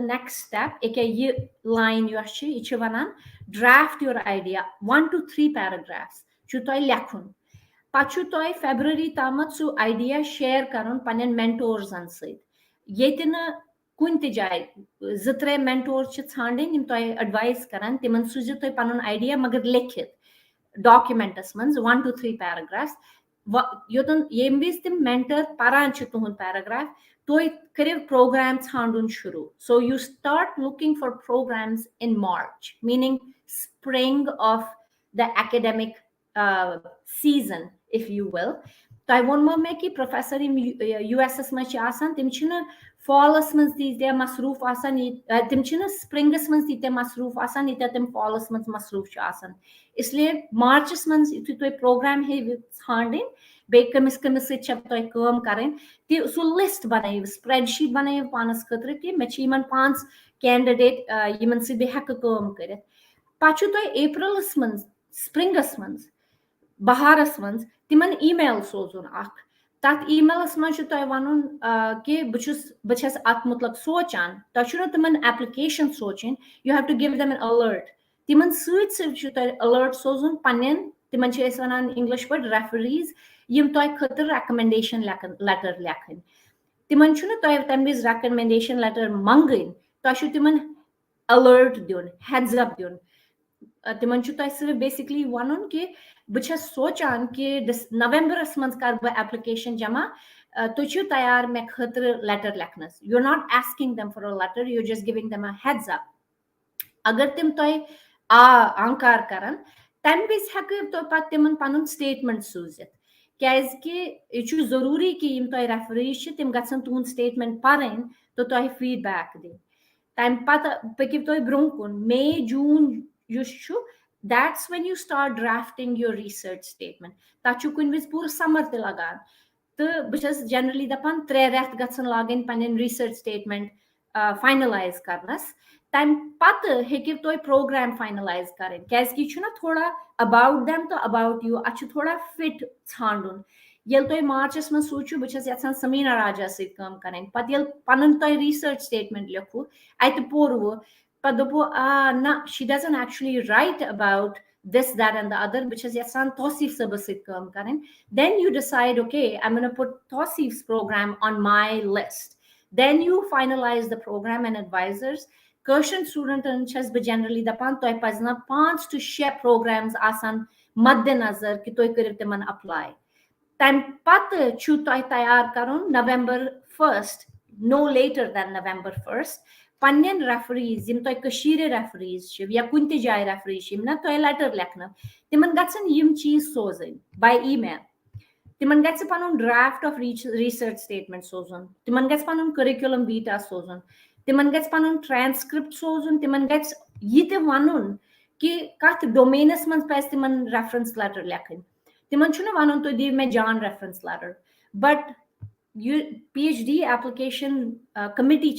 नेक्स्ट स्टेप ये लाइन यह वनान draft your idea 1 to 3 paragraphs लेखुन पे February तम सू आइडिया शेयर कर पन्न मेंटोर्सन सत कुन जाए 2-3 मेंटोर ान तुम एडवाइस कर तिमन सूझो तुम पन आइडिया मगर लिखित डॉक्यूमेंटस मज 1 to 3 पैराग्राफ्स योतन येम विज तिम मेंटर परान तुहद पैराग्राफ तुम करिव प्रोग्राम ान शुरू so you start looking for programs in March meaning spring of the academic season if you will तो वो मे कि प्रोफेसर US मज तम फॉलस मज तीत मसरूफ तम स्प्रिंगस मज तीत मसरूफ यीत तम फॉलस मज मसरूफ इसलिए मार्चस मज यु तुम प्रोग्राम ान बे कमिस कमिस तुम करें सू लिस्ट बनव स्प्रेडशीट बनव पानस खतर कि मे 5 कैंडिडेट यमन सि बे हेक कर पे अप्रैलस मज स्प्रिंगस मज बहारस मज तिमन ईमेल सोजुन तथ ईमेलस मज वन कि बस अत मुतलक सोचान तुम तिमन एप्लिकेशन सोचन you have to give them an alert तिमन सत अलर्ट सोजुन पन्न तिमन वन इंग्लिश पे रेफरीज यम तुम खतर रेकमेंडेशन लेटर लेखन तिमन तम विज रेकमेंडेशन लेटर मंगन तुम तिमन अलर्ट दिन हेड्स अप दिन तिमन सिर्फ बेसिकली वन कि बस सोचान कि नवंबरस मज कर बह एप्लिकेशन जमा तुम तैयार मे खतर लेटर लेखनस you are not asking them for a letter you just giving them a heads up अगर तिम तुम आंकार करन तम विज हे तिमन पन स्टेटमेंट सूजित कि यह जरूरी कि तुम रेफरीज तिम गन तुहद स्टेटमेंट पढ़न तो तुम फीडबैक दिन तम पकिव तुम ब्रोह कुन May June that's when you start drafting your research statement तथ कुन विज पूरा समर त लगान तो बस जनरली दपान 3 रेत गन लागन पन रिसर्च स्टेटमेंट फाइनलाइज करनस तम पत हेकिव तुम प्रोग्राम फाइनलाइज करें क्या थोड़ा अबाउट देम तो अबाउट यू अच्छ थोड़ा फिट ान ये तुम मार्चस मज सोचो बस यहां समीना राजा सम करें पे पन तुम रिसर्च स्टेटमेंट लिखो अत पोरव पे दोपो ना she doesn't actually right about this that and the other which is yasan Tawsif sabas काम करें then you decide okay I'm going to put Tawsif's program on my list then you finalize the program and advisors Caution student chas be generally dapan toy pazna 5 to 6 programs asan madde nazar ki toy kariv timan apply time pat chu toy tayar karun November 1st no later than November 1st पन्न referees यम तुम referees या कुन जाए referees ना तुम letter लेखन तिमन गम चीज सोजन बाय ईमेल तिमन गि पन ड्राफ्ट ऑफ रिसर्च स्टेटमेंट सोजन तिमन गि पन करिकुलम वीटा सोजन तिमन गि पन ट्रांसक्रिप्ट सोजन तिमन गि वन कि कत डोमेनस मज पे तिमन रेफरेंस लेटर लेखन तिमन वन तुम दिव मे जान reference letter but PhD application committee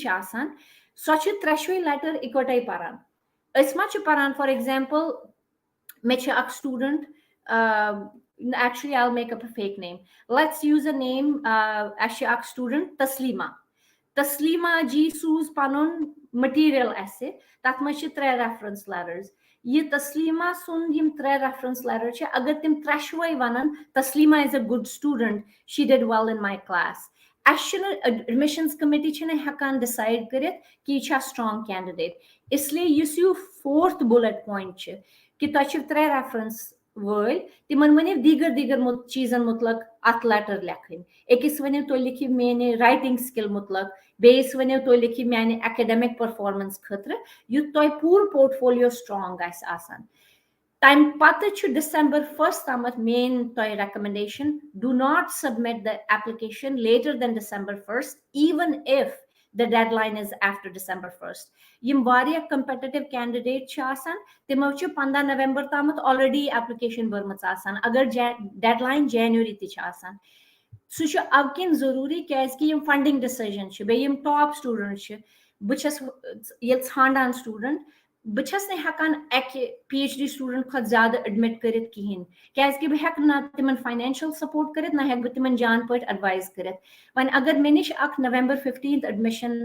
so 3 letter इकवटे पान फॉर एग्जाम्पल मे student actually I'll make up a fake name let's use a name student Taslima ji सूज पन material essay तथ मज 3 reference letters ये Taslima सुन 3 reference letter अगर तिम 3 one Taslima is a good student she did well in my class admissions committee हेकान decide करित कि यह strong candidate इसलिए यू 4th bullet point कि तुम 3 reference वल तिमन वनिव दीगर दीगर चीजन मुतलक अत लेटर लेखन एकस वनिव तो लिखि मेने राइटिंग स्किल मुतलक बेस वनिव तो लिखि मेने एकेडमिक परफॉर्मेंस खतर युत तो पूर पोर्टफोलियो स्ट्रांग आस आसान time pata chu December 1st tamat main toy recommendation do not submit the application later than December 1st even if the deadline is after December 1st yim varia competitive candidate cha asan timo chu 15 November tamat already application barmats asan agar deadline January ti cha asan सु अवकिन जरूरी क्या यम funding decision बेम top student बस ये ान student बस हेकान PhD student खुद ज्यादा admit कर कहें क्या बह ना तिमन फाइनेंशियल सपोर्ट कर ना हेक तिमन जान पे एडवाइस कर वन अगर मे निश November 15th एडमिशन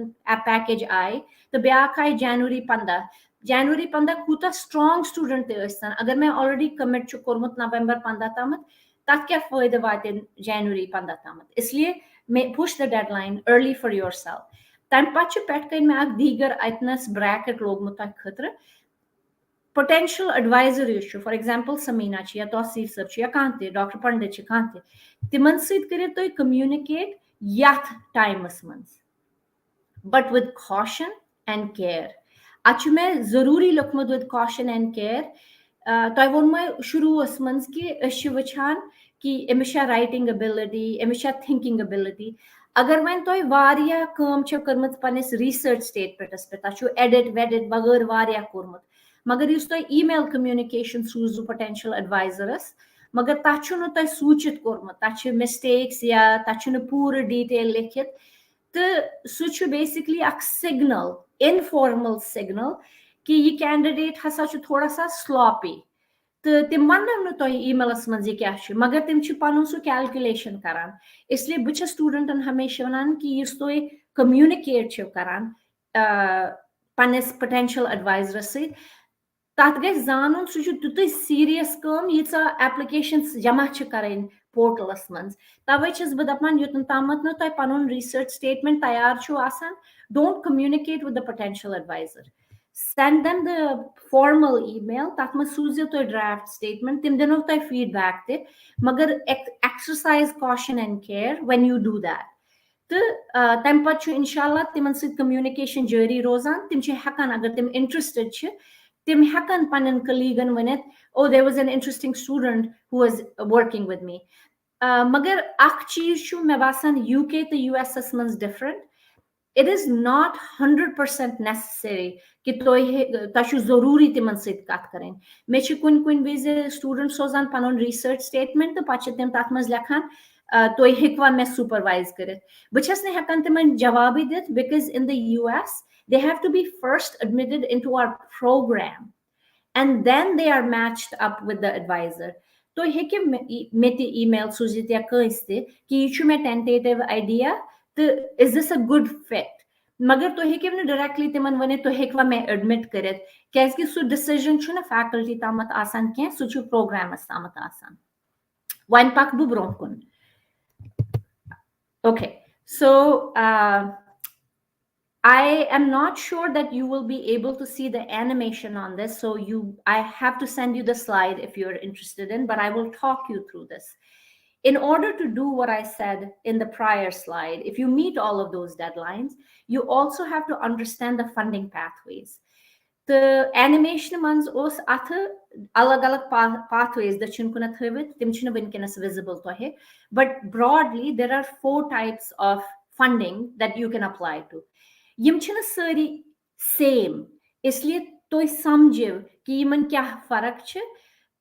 पैकेज आए तो ब्याक आए January 15 कूत स्ट्रांग स्टूडेंट अगर मैं ऑलरेडी कमिट कोर्मुत November 15 तमत तथ क्या फायदा वाते January 15 तमत इसलिए मैं push the deadline early for yourself तम पे पे मे दीगर अतनस ब्रैकेट लोगमुत खतर potential advisor for example Samina या तौसीफ सब या कह डॉक्टर पंडित कह तिमन सत कम्युनिकेट यथ टाइमस मज but with caution and care अत मे जरूरी लिखमुत विद कॉशन एंड केयर तह वो मे शुरूस मज कि वुचान कि Amish writing ability Amish thinking ability अगर वन तुह कम कर्म पन्निस रिसर्च स्टेटमेंटस पे तु एडिट वेडिट बगैर वारिया कोर्मुत मगर इस तुह ईमेल कम्युनिकेशन सूजु पोटेंशियल एडवाइजरस मगर तथ तुह सूचित कोर्मुत तथ मिस्टेक्स या तथ पूर डिटेल लिखित तो सह बेसिकली अख सिग्नल इनफॉर्मल सिग्नल कि यह कैंडिडेट हसा थोड़ा सा स्लॉपी तो तम वन तुम ईमेलस मज क्या मगर तम पन सह कैलकुलेशन करान इसलिए बह स्टूडेंटन हमेशा वन कि तुम कम्युनिकेट करान पन्निस पोटेंशियल एडवाइजरस तथ गई जानन सह तुत सीरियस कम यीचा एप्लिकेशन जमा करान पोर्टलस मज तवे बह दपान योतन तामत न तुम पन रिसर्च स्टेटमेंट तैयार आसान don't communicate with the potential advisor send them the formal email tat ma सूझो तो draft statement tim dino तो feedback ते मगर exercise caution and care when you do that तो तम पे इंशाल्लाह तिमन सत communication जारी रोजान तिम हेकान अगर तिम interested तिम हेकान पन्न colleagueन Vanit oh there was an interesting student who was working with me मगर अख चीज मे बासान UK तो US मज different it is not 100% necessary कि तुह जरूरी तिमन सत कत करें मे कुन विज स्टूडेंट सोजान पन रिसर्च स्टेटमेंट तो पे तम तथ मज लेखान तुह हेकवा मे सुपरवाइज कर बस हेकान तिमन जवाब दित because in the US they have to be first admitted into our program and then they are matched up with the advisor तो हेके मे ते email सूजित या कंस ते कि यह मे tentative idea तो is this a good fit मगर तो हेके न डायरेक्टली तिमन वने तो हेकवा मे एडमिट करत कैसे सु डिसीजन छु ना फैकल्टी तामत आसान के सु छु प्रोग्रामस तामत आसान वन पक बु ब्रों कुन okay so I am not sure that you will be able to see the animation on this so I have to send you the slide if you're interested in but I will talk you through this in order to do what I said in the prior slide, if you meet all of those deadlines, you also have to understand the funding pathways. The animation man's os atha alag pathways that chunkuna thawit tim chuna winkenas visible to hai but broadly there are 4 types of funding that you can apply to yim chuna sari same isliye toy samjhiv ki yiman kya farak ch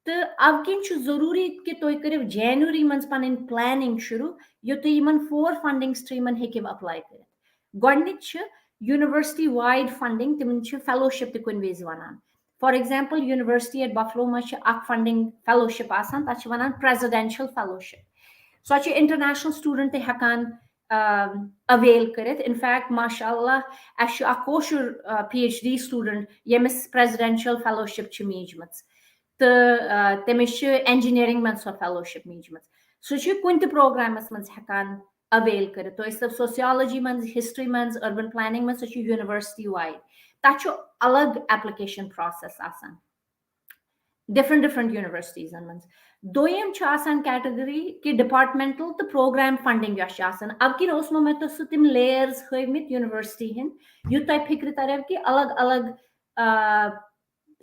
तो अब किन जरूरी कि तुम करो January मज पन planning शुरू यो तुम यमन 4 फंडिंग स्ट्रीमन हेकिव अप्लाई कर गोडनिक यूनिवर्सिटी वाइड फंडिंग तिमन फेलोशिप ते कुन वेज वनान for example university at Buffalo मज अक फंडिंग फेलोशिप आसान तत वनान presidential fellowship so international student ते हेकान अवेल करित इन फैक्ट माशाअल्लाह अश अकोशुर PhD स्टूडेंट यमिस प्रेसिडेंशियल फेलोशिप मीजमत तो तमिस engineering मन सो फेलोशिप मीजमत सो कुन ते प्रोग्रामस मन हेकान अवेल कर तो सब सोशियोलॉजी मन हिस्ट्री मन अर्बन प्लानिंग मन सो यूनिवर्सिटी वाइड तत अलग एप्लिकेशन प्रोसेस आसान different universities and दोयम छ आसान category कि departmental तो program funding यश आसान अब कि रोस्मो में तो सुतिम layers हमित university हैं युद्ध फिक्र तरह कि अलग अलग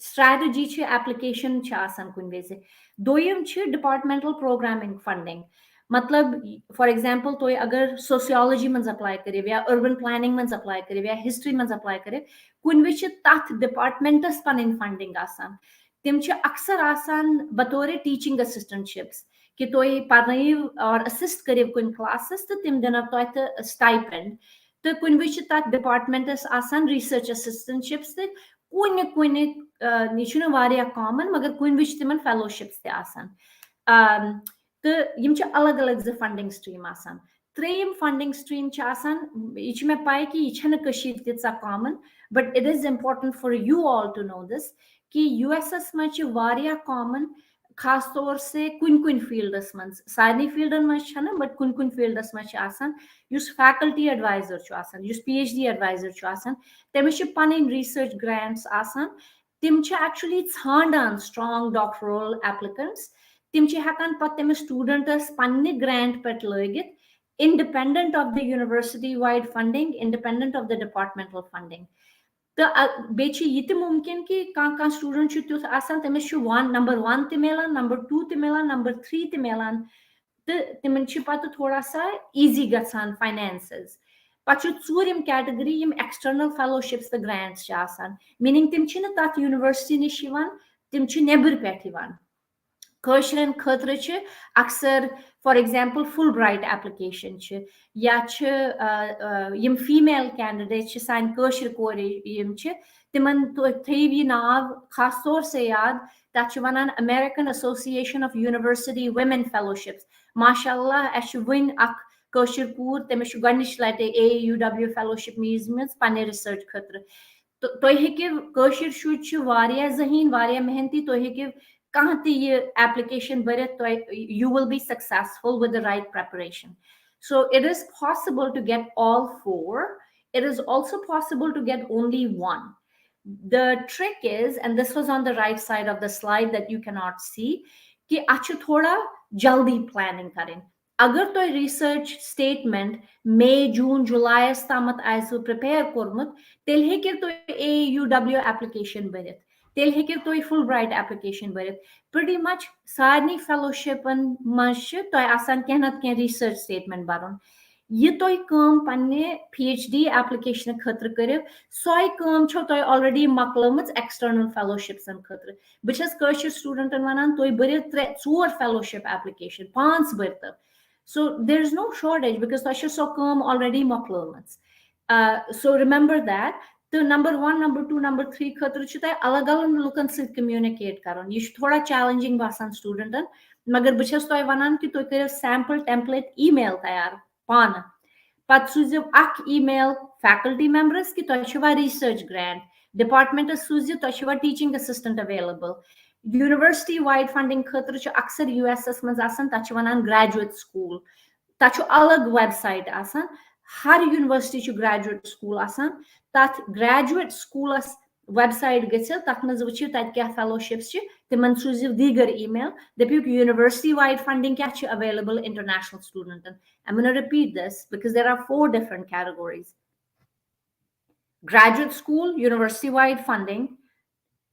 strategy छ application छ आसान कुन वैसे दोयम छ departmental programming funding मतलब फॉर एग्जांपल तो अगर सोशियोलॉजी में अप्लाई करे या अर्बन प्लानिंग में अप्लाई करे या हिस्ट्री में अप्लाई करे कुन विच तथ डिपार्टमेंटस पन फंडिंग आसान तिम अक्सर आसान बतौर टीचिंग असिस्टेंटशिप्स कि तुम पढ़ो और असिस्ट करो कुन क्लासेस तो तिम दिन तुम स्टाइपेंड तो कुन विच तथ डिपार्टमेंटस आसान रिसर्च असिस्टेंटशिप्स तो कुन कुन यह वारिया कॉमन मगर कुन विच तिमन फेलोशिप्स ते आसान तो यम अलग अलग जो फंडिंग स्ट्रीम आसान त्रेयम फंडिंग स्ट्रीम यह मे पाई कि यह तीसा common but it is important for you all to know this कि यूएसएस मज कॉमन खास तौर से कुन कुन फील्डस मज सारे फील्डन मज बट कुन कुन फील्डस मज फैकल्टी एडवाइजर PhD एडवाइजर तमिस पन रिसर्च ग्रांट्स तिम एक्चुअली छांडान स्ट्रांग डॉक्टरल एप्लिकेंट्स तिम हेकान पत तमिस स्टूडेंटस पन्ने ग्रांट पे लगित independent of the university wide funding independent of the departmental funding तो बेची ये मुमकिन कि कह स्टूडेंट तुथ आसान तमिस नंबर 1 ते मिलान नंबर 2 ते मिलान नंबर 3 ते मिलान तो तिमन पत थोड़ा सा इजी गसान फाइनेंसेस पत ूरम कैटेगरी यम एक्सटर्नल फेलोशिप्स तो ग्रांट्स आसान मीनिंग तिम तथ यूनिवर्सिटी निश तिम नेबर पे कशरन खतर अक्सर for example full bright application या यम फीमेल कैंडिडेट सान कशर कोर तिमन थव यह नाव खास तौर से याद तथ वनान American Association of University women fellowships माशाअल्लाह वन कशर कूर तमिस गनिश लटे AUW फेलोशिप मीज पन्ने रिसर्च खतर तो तुम शुर जहीन मेहनती तुम कहाँ ये application Bharat you will be successful with the right preparation. So it is possible to get all 4. It is also possible to get only 1. The trick is, and this was on the right side of the slide that you cannot see, कि अच्छे थोड़ा जल्दी planning करें अगर तो research statement मई जून जुलाई तमत आसो prepare कोर्मुत तेल हेकिर तो AUW एप्लीकेशन भरत तेल हेकिर तो फुल ब्राइट एप्लीकेशन भरत pretty much सारनी फेलोशिपन मज तो आसान कह नत कह रिसर्च स्टेटमेंट भरन यह तो काम पन्ने PhD एप्लीकेशन खतर करिव सोय काम छो तो ऑलरेडी मकलमच एक्सटर्नल फेलोशिप्सन खतर बछस कशर स्टूडेंटन वनान तो भरिव 3-4 fellowship application 5 Bharat so there is no shortage because to so काम already मकलमच so remember that तो नंबर 1 नंबर 2 नंबर 3 खतर अलग अलग लुकन से कम्युनिकेट कर यह थोड़ा चैलेंजिंग बासान स्टूडेंटन मगर बस तो वनान कि तुम करो सैम्पल टेम्पलेट ईमेल तैयार पान पत सूझो अख ईमेल फैकल्टी मेंबर्स कि तुम रिसर्च ग्रांट डिपार्टमेंटस सूझो तुम teaching assistant available university wide funding खतर अक्सर यूएसएस मज तथ वनान ग्रेजुएट स्कूल तथ अलग वेबसाइट आसान हर यूनिवर्सिटी ग्रेजुएट स्कूल आसान तथ ग्रेजुएट स्कूलस वेबसाइट गो तथ मज वो तत क्या फेलोशिप्स तिमन सूझो दीगर ईमेल दपू यूनिवर्सिटी वाइड फंडिंग क्या अवेलेबल इंटरनेशनल स्टूडेंटन I am gonna repeat this because there are 4 different categories graduate school university wide funding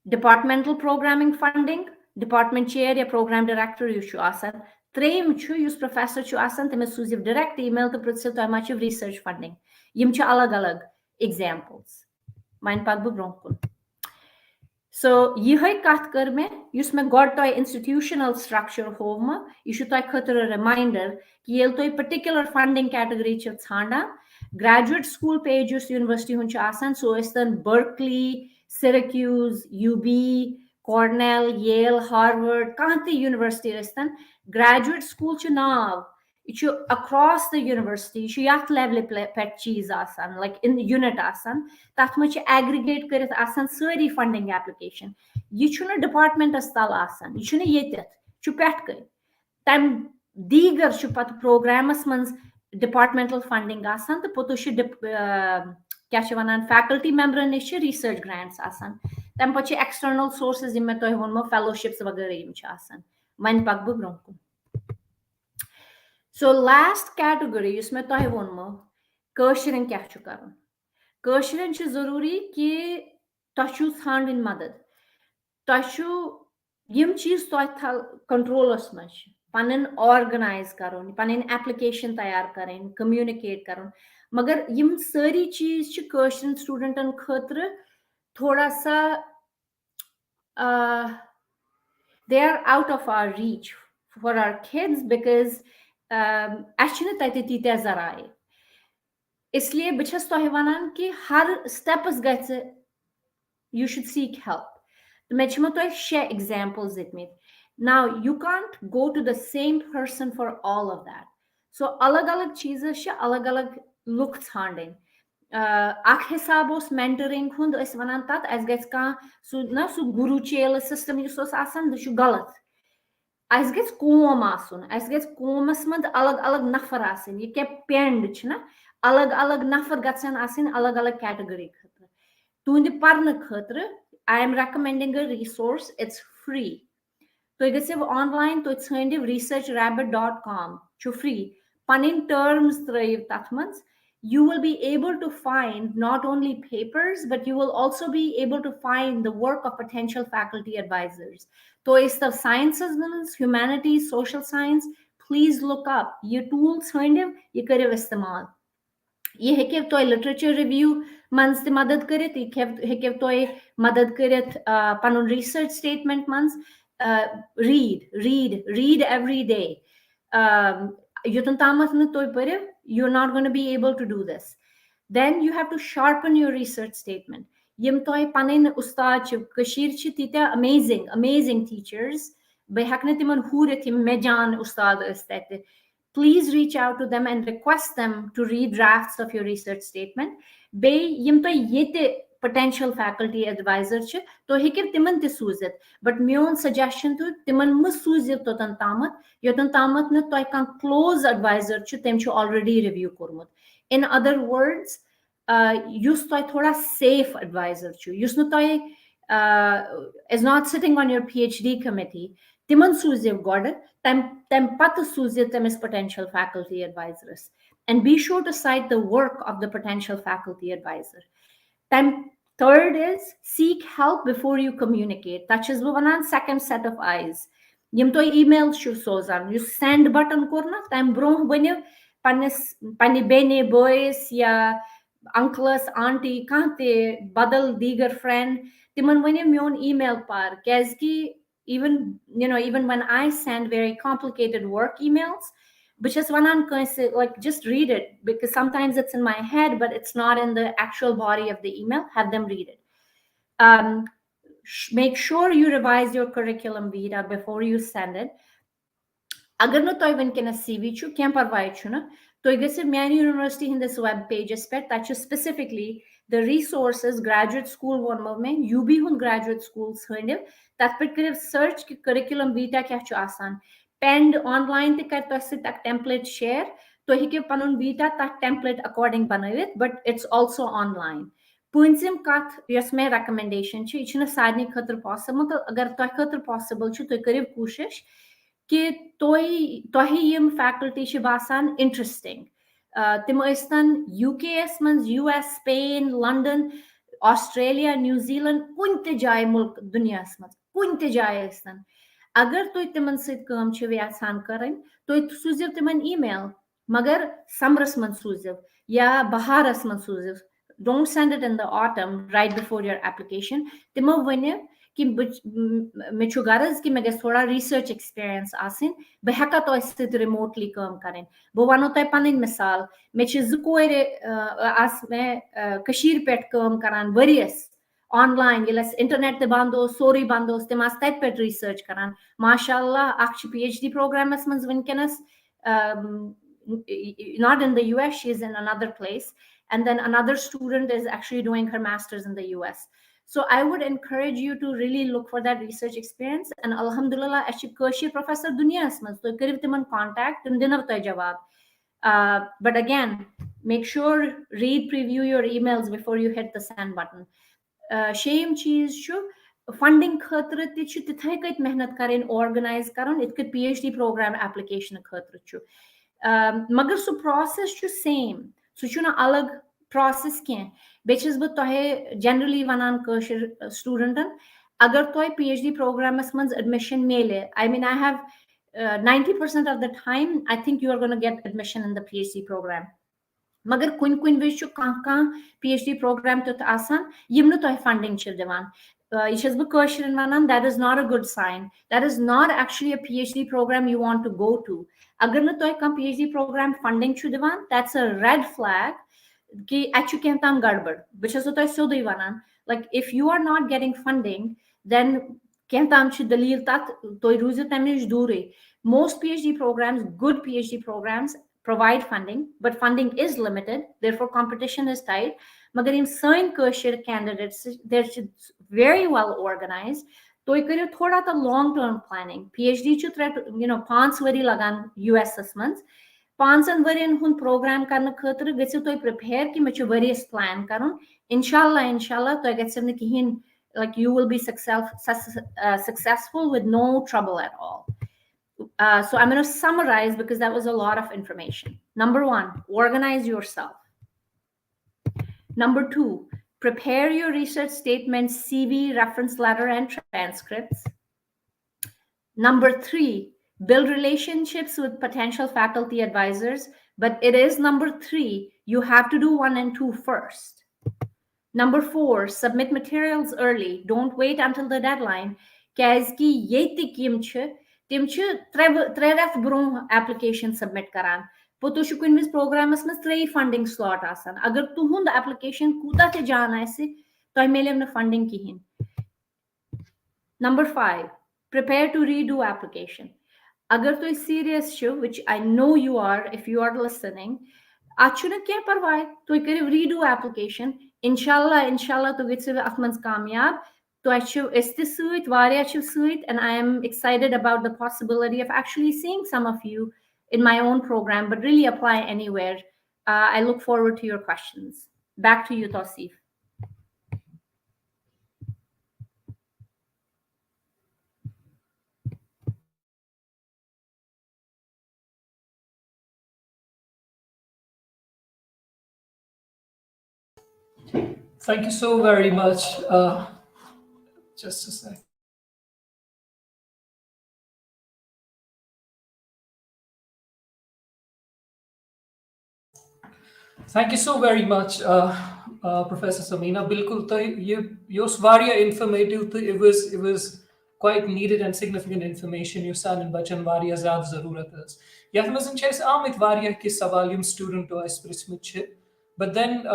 departmental programming funding department chair या program director यह त्रेम professor तमिस सूझो direct email तो पृथ्व तुम research funding यम अलग अलग examples one पक बह bro कुन so यह कत कर मे गोड तुम institutional structure होव यह तुम खतर reminder कि ये तुम particular funding category छांडान graduate school page university हूँ सो Berkeley Syracuse, UB, Cornell, Yale, Harvard, कहाँ university रस्तन graduate school नाव यह across the university यह level पे चीज आसान like in the unit आसान तथ मज aggregate करित आसान सारी funding application यह department तल आसान यह ये पेट कर तम दीगर पत programmas मज departmental funding आसान तो पोत क्या वनान फैकल्टी मेंबर निश रिसर्च ग्रांट्स आसान تَمہِ پَتہٕ چھِ external sources یِم مےٚ تۄہہِ ووٚنمو fellowships وغٲرٕ یِم چھِ آسان وۄنۍ پَکہٕ بہٕ برونٛہہ کُن سو لاسٹ کیٹگری یُس مےٚ تۄہہِ ووٚنمو کٲشرٮ۪ن کیٛاہ چھُ کَرُن کٲشرٮ۪ن چھُ ضروٗری کہِ تۄہہِ چھُو ژھانٛڈٕنۍ مدد تۄہہِ چھُو یِم چیٖز تۄہہِ کنٹرولَس منٛز چھِ پَنٕنۍ آرگنایز کَرُن پَنٕنۍ ایپلِکیشن تیار کَرٕنۍ کٔمنِکیٹ کَرُن مگر یِم سٲری چیٖز چھِ کٲشرٮ۪ن سٹوٗڈنٛٹَن خٲطرٕ تھوڑا سا they are out of our reach for our kids because اَسہِ چھِنہٕ تَتہِ تیٖتیٛاہ ذرایع اِسلیے بہٕ چھَس تۄہہِ وَنان کہِ ہر سٹیپَس گژھِ you should seek help مےٚ چھِ مےٚ تۄہہِ 6 examples دِتمٕتۍ now you can't go to the same person for all of that so الگ الگ چیٖزس چھِ الگ الگ لُکھ ژھانڈٕنۍ اکھ حِساب اوس مینٹرِنٛگ ہُنٛد أسۍ وَنان تَتھ اَسہِ گژھِ کانٛہہ سُہ گُروٗ چیلہٕ سِسٹم یُس اوس آسان سُہ چھُ غلط اَسہِ گژھِ قوم آسُن اَسہِ گژھِ قومَس منٛز الگ الگ نفر آسٕنۍ یہِ کیٛاہ پینڈ چھِنہ الگ الگ نفر گژھن آسٕنۍ الگ الگ کیٹگری خٲطرٕ تُہنٛدِ پَرنہٕ خٲطرٕ I am recommending a resource it's free تُہۍ گٔژھِو آنلاین تُہۍ ژھٲنٛڈِو researchrabbit.com چھُ free پَنٕنۍ terms ترٲیِو تَتھ منٛز you will be able to find not only papers but you will also be able to find the work of potential faculty advisors تو ٲسۍتو sciences منٛز humanities social science please look up یہِ tool ژھٲنٛڈِو یہِ کٔرِو اِستعمال یہِ ہیٚکِو تۄہہِ literature review منٛز تہِ مدد کٔرِتھ یہِ ہیٚکِو تۄہہِ مدد کٔرِتھ پَنُن ریٖسرچ سٹیٹمنٹ منٛز read every day یوٚتَن تامَتھ نہٕ تُہۍ پٔرِو you are not going to be able to do this then you have to sharpen your research statement یِم تۄہہِ پَنٕنۍ اُستاد چھِ کٔشیٖر چھِ تیٖتیٛاہ amazing teachers بہٕ ہٮ۪کہٕ نہٕ تِمن ہوٗرِتھ یِم مےٚ جان اُستاد ٲسۍ تَتہِ please reach out to them and request them to read drafts of your research statement بیٚیہِ یِم تۄہہِ ییٚتہِ potential faculty advisor چھِ تُہۍ ہیٚکِو تِمن تہِ سوٗزِتھ بٹ میون سجشن چھُ تِمن مہٕ سوٗزِو توٚتن تامَتھ یوٚتن تامَتھ نہٕ تۄہہِ کانٛہہ کلوز ایڈوایزر چھُ تٔمۍ چھُ آلریڈی رِوِو کوٚرمُت in other words یُس تۄہہِ تھوڑا safe advisor چھُ یُس نہٕ تۄہہِ is not sitting on your PhD committee تِمن سوٗزِو گۄڈٕ تَمہِ پتہٕ سوٗزِو تٔمِس potential faculty advisors and be sure to cite the work of the potential faculty advisor third is seek help before you communicate تَتھ چھَس بہٕ وَنان second set of eyes یِم تۄہہِ email چھِو سوزان یُس send button کوٚر نا تَمہِ برونٛہہ ؤنِو پننہِ بیٚنہِ بٲیِس یا انکلس آنٹی کانٛہہ تہِ بدل دیٖگر فرینڈ تِمن ؤنِو میون email پر کیازِ کہِ even when I send very complicated work emails بہٕ چھَس وَنان کٲنٛسہِ like just read it because sometimes it's in my head but it's not in the actual body of the email have them read it make sure you revise your curriculum vitae before you send it اگر نہٕ تۄہہِ وٕنکیٚنَس CV چھُ کینٛہہ پرواے چھُنہٕ تُہۍ گٔژھِو میانہِ یونیورسٹی ہِنٛدِس ویب پیجَس پٮ۪ٹھ تَتہِ چھُ specifically the resources graduate school ووٚنمو مےٚ UB ہُنٛد graduate school ژھٲنٛڈِو تَتھ پٮ۪ٹھ کٔرِو search کہِ curriculum vitae کیٛاہ چھُ آسان پینڈ آنلاین تہِ کَرِ تۄہہِ سۭتۍ اکھ ٹیمپلیٹ شیر تُہۍ ہیٚکِو پَنُن ویٖٹا تَتھ ٹیمپلیٹ اکاڈِنٛگ بَنٲوِتھ بٹ اِٹس آلسو آنلاین پوٗنٛژِم کَتھ یۄس مےٚ رِکَمنڈیشن چھِ یہِ چھُنہٕ سارنٕے خٲطرٕ پاسِبٕل تہٕ اگر تۄہہِ خٲطرٕ پاسِبٕل چھُ تُہۍ کٔرِو کوٗشِش کہِ تۄہہِ یِم فیکَلٹی چھِ باسان اِنٹرٛسٹِنٛگ تِم ٲسۍتَن UK یَس منٛز US سپین لنڈن آسٹریلیا نِو زیلینڈ کُنہِ تہِ جایہِ مُلک دُنیاہَس منٛز کُنہِ تہِ جایہِ ٲسۍتَن اگر تُہۍ تِمن سۭتۍ کٲم چھِو یژھان کَرٕنۍ تُہۍ سوٗزِو تِمن email مگر سمرس منٛز سوٗزِو یا بہارس منٛز سوٗزِو don't send it in the autumn right before your application تِمو ؤنِو کہِ مےٚ چھُ غرض کہِ مےٚ گژھِ تھوڑا ریٖسرچ ایکٕسپیرینس آسٕنۍ بہٕ ہٮ۪کا تۄہہِ سۭتۍ رِموٹلی کٲم کَرٕنۍ بہٕ وَنو تۄہہِ پَنٕنۍ مِثال مےٚ چھِ 2 کورِ آسہٕ مےٚ کٔشیٖرِ پٮ۪ٹھ کٲم کران ؤرِیَس آنلاین ییٚلہِ اَسہِ اِنٹرنیٹ تہِ بنٛد اوس سورُے بنٛد اوس تِم آسہٕ تَتہِ پٮ۪ٹھ رِسرچ کران ماشاء اللہ اکھ چھِ PhD پروگرامَس منٛز وٕنکیٚنَس not in the US she is in another place and then another student is actually doing her masters in the US so I would encourage you to really look for that research experience and alhamdulillah اَسہِ چھِ کٲشِر professor دُنیاہَس منٛز تُہۍ کٔرِو تِمن contact تِم دِنو تۄہہِ جواب but again make sure read preview your emails before you hit the send button same चीज छु फंडिंग खतर ति तिथे कत मेहनत करें ऑर्गेनाइज करन इत कत PhD प्रोग्राम एप्लीकेशन खतर छु मगर सु प्रोसेस छु सेम सु छु ना अलग प्रोसेस के बेचस ब तोहे जनरली वनान कशर स्टूडेंटन अगर तो PhD प्रोग्रामस मंज एडमिशन मेले I mean I have 90% of the time I think you are going to get admission in the PhD program मगर कुन कुन विच कह PhD program तो आसान यम न तो funding छ दिवान यह बह कशरन वनान that is not a good sign that is not actually a PhD program you want to go to अगर न तो कह PhD program funding छ दिवान that's a red flag कि अच्छु कह ताम गड़बड़ बस तो सोदे वनान like if you are not getting funding then कह ताम छ दलील तत तो रूज तम नश दूरे most PhD programs good PhD programs provide funding, but funding is limited, therefore competition is tight. Magar in sain kashir candidates, they're very well organized. तो ये करियो थोड़ा ता long term planning. PhD च त्रे 5 वरी लगान US assessments. 5 वरियन हुन program करने खतर गसियो तो prepare कि मे च various plan करन. Inshallah तो गसियो न किहिन like you will be successful with no trouble at all. So I'm going to summarize because that was a lot of information. Number 1, organize yourself. Number 2, prepare your research statements, CV, reference letter, and transcripts. Number 3, build relationships with potential faculty advisors. But it is number 3, you have to do 1 and 2 first. Number 4, submit materials early. Don't wait until the deadline. Kazki yeti kim chhe Tim tre ref bron application submit karan. Potu shu kun mis programas mas tre funding slot asan. Agar tuhund application kuta te jana aise to melem na funding kihin. Number 5, prepare to redo application. Agar to serious show, which I know you are if you are listening, achuna kya parwai to redo application. Inshallah to gitse atmans kamyab. So is this suit, variative suit, and I am excited about the possibility of actually seeing some of you in my own program, but really apply anywhere. I look forward to your questions. Back to you, Tausif. Thank you so very much. Just a sec. Thank you so very much, Professor Sameena. Bilkul, ये was very informative. It was quite needed and significant information. You said in बचन वारिया ज़्यादा ज़रूरत है. यार मज़न chess Amit वारिया के सवालियम student to इस but then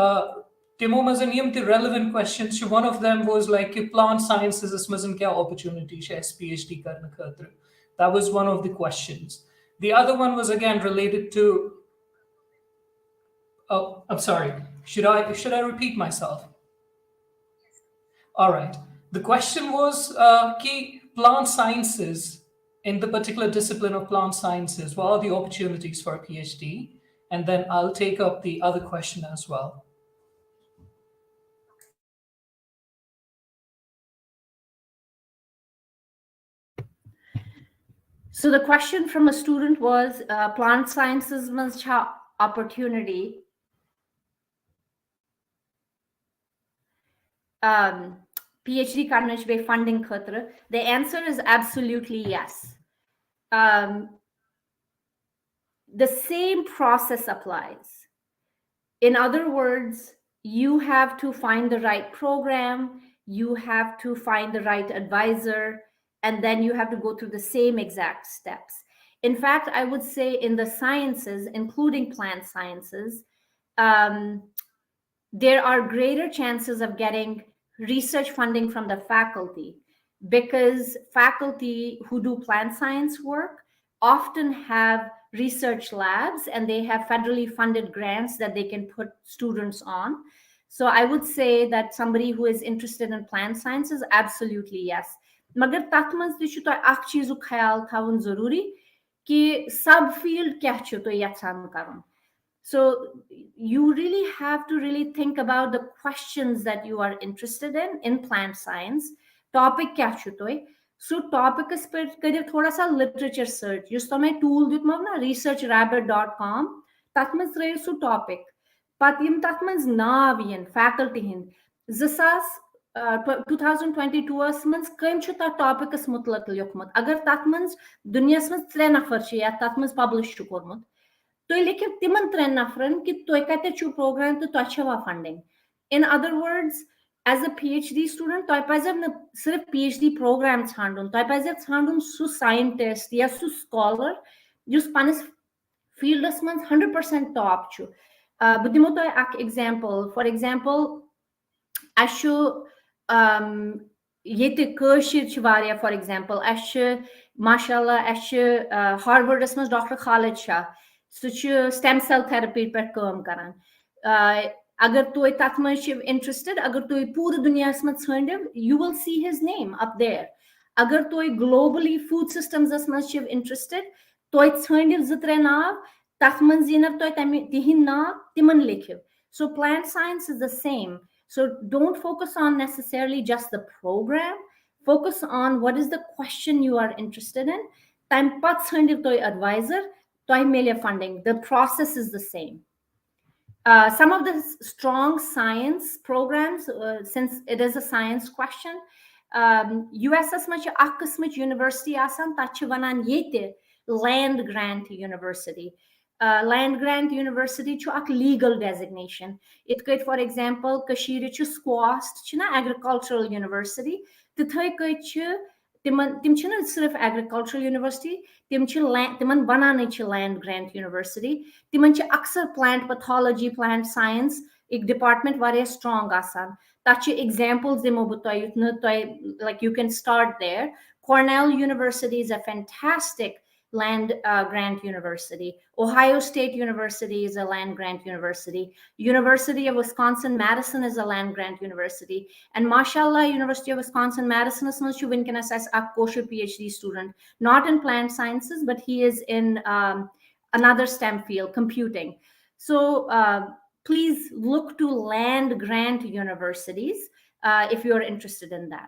Timo मज़न Yama the relevant questions. One of them was like plant sciences इस मज़न क्या opportunity है PhD करने खातिर. That was one of the questions. The other one was again related to. Oh, I'm sorry. Should I repeat myself? All right. The question was key plant sciences in the particular discipline of plant sciences. What are the opportunities for a PhD? And then I'll take up the other question as well. So the question from a student was plant sciences must have opportunity. PhD karnish be funding khatra. The answer is absolutely yes. The same process applies. In other words, you have to find the right program, you have to find the right advisor, and then you have to go through the same exact steps. In fact, I would say in the sciences, including plant sciences, there are greater chances of getting research funding from the faculty because faculty who do plant science work often have research labs and they have federally funded grants that they can put students on. So I would say that somebody who is interested in plant sciences, absolutely yes. मगर तथ मंज तु तो अख चीज़ ख्याल थवन जरूरी कि सब फील्ड क्या तो यछान करन. So you really have to really think about the questions that you are interested in plant science. Topic kya chu toy? So topic is per kariyo thoda sa literature search. Yus to मैं tool ditmo na researchrabbit.com. Tat mens rayo su topic. Pat yim tat mens nav yin faculty hin. Zisas 2022 mens kaim chu ta topic is mutlaq lyokmut. Agar tat mens dunyas mens 3 nafar chi ya tat mens publish chu kormut. तो लेकिन तिमन train नफरन कि तो कते छु program तो अच्छा funding in other words as a PhD student तो पज न सिर्फ PhD प्रोग्राम छांडुन तो पज छांडुन सु साइंटिस्ट या सु स्कॉलर जुस पनस फील्डस मन 100% टॉप छु बदिमो तो एक एग्जांपल फॉर एग्जांपल अशु ये कशिर वारिया फॉर एग्जांपल अश माशाल्लाह अश हार्वर्डस मज डॉक्टर खालिद शाह सह स्टेम सेल थेरेपी पे काम करान अगर तुम तथ मज इंटरेस्टेड अगर तुम पूरे दुनिया मज षंडिव you will see his name up there अगर तुम ग्लोबली फूड सिस्टम्स मज इंटरेस्टेड तुम षंडिव जो त्रे नाव तथ मज यीन तुम तिहिंद नाव तिमन लिखिव so plant science is the same so don't focus on necessarily just the program, focus on what is the question you are interested in. Time pat षंडिव तुम advisor तो मेले funding. The process is the same. Some of the strong science programs, since it is a science question, USS much akasmich university asan tachivanan yete land grant university. Land grant university chu ak legal designation. It could, for example, Kashiri chu squast chuna agricultural university. Tithai could chu tim chuna sirf agricultural university. Timan banane ch land grant university. Timan ch aksar plant pathology, plant science एक department वारे strong आसान. Tachi examples demo butoy like you can start there. Cornell University is a fantastic land grant university. Ohio State University is a land grant university. University of Wisconsin-Madison is a land grant university. And mashallah, University of Wisconsin-Madison is not win can assess a kosher PhD student, not in plant sciences, but he is in another STEM field, computing. So please look to land grant universities if you're interested in that.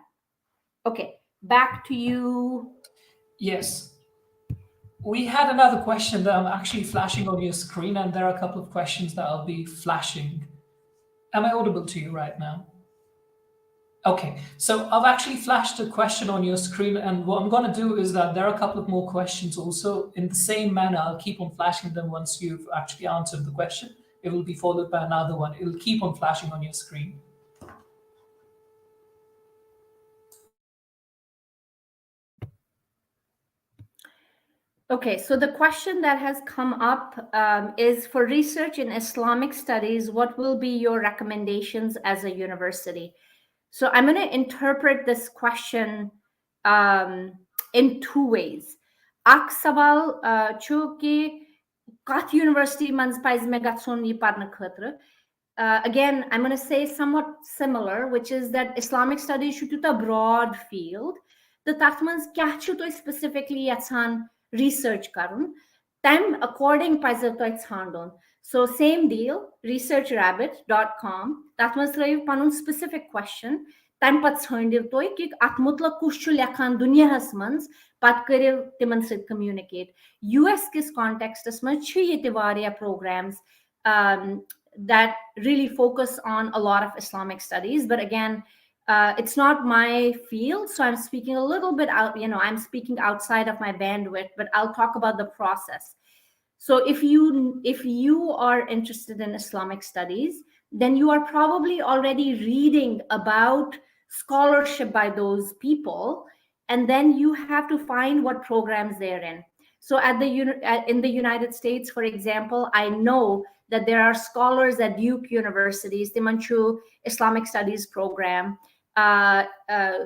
Okay, back to you. Yes. We had another question that I'm actually flashing on your screen, and there are a couple of questions that I'll be flashing. Am I audible to you right now? Okay, so I've actually flashed a question on your screen, and what I'm going to do is that there are a couple of more questions also. In the same manner, I'll keep on flashing them once you've actually answered the question. It will be followed by another one. It'll keep on flashing on your screen. Okay, so the question that has come up is for research in Islamic studies, what will be your recommendations as a university? So I'm going to interpret this question in two ways. Ak sawal chu ki kath university mans paiz me gatsun yi parna khatra. Again, I'm going to say somewhat similar, which is that Islamic studies should be a broad field. The tatmans kya chu to specifically yatsan research karun. Time according paizer to handon. So same deal, researchrabbit.com. That must have panun specific question. Time pat handir toy ki atmutla kushul yakhan dunya hasmans pat kare timan sid communicate. US kis context asman chi yetivaria programs that really focus on a lot of Islamic studies. But again, it's not my field, so I'm speaking a little bit out, I'm speaking outside of my bandwidth, but I'll talk about the process. So if you are interested in Islamic studies, then you are probably already reading about scholarship by those people, and then you have to find what programs they're in. So in the United States, for example, I know that there are scholars at Duke University's Timanchu Islamic Studies program.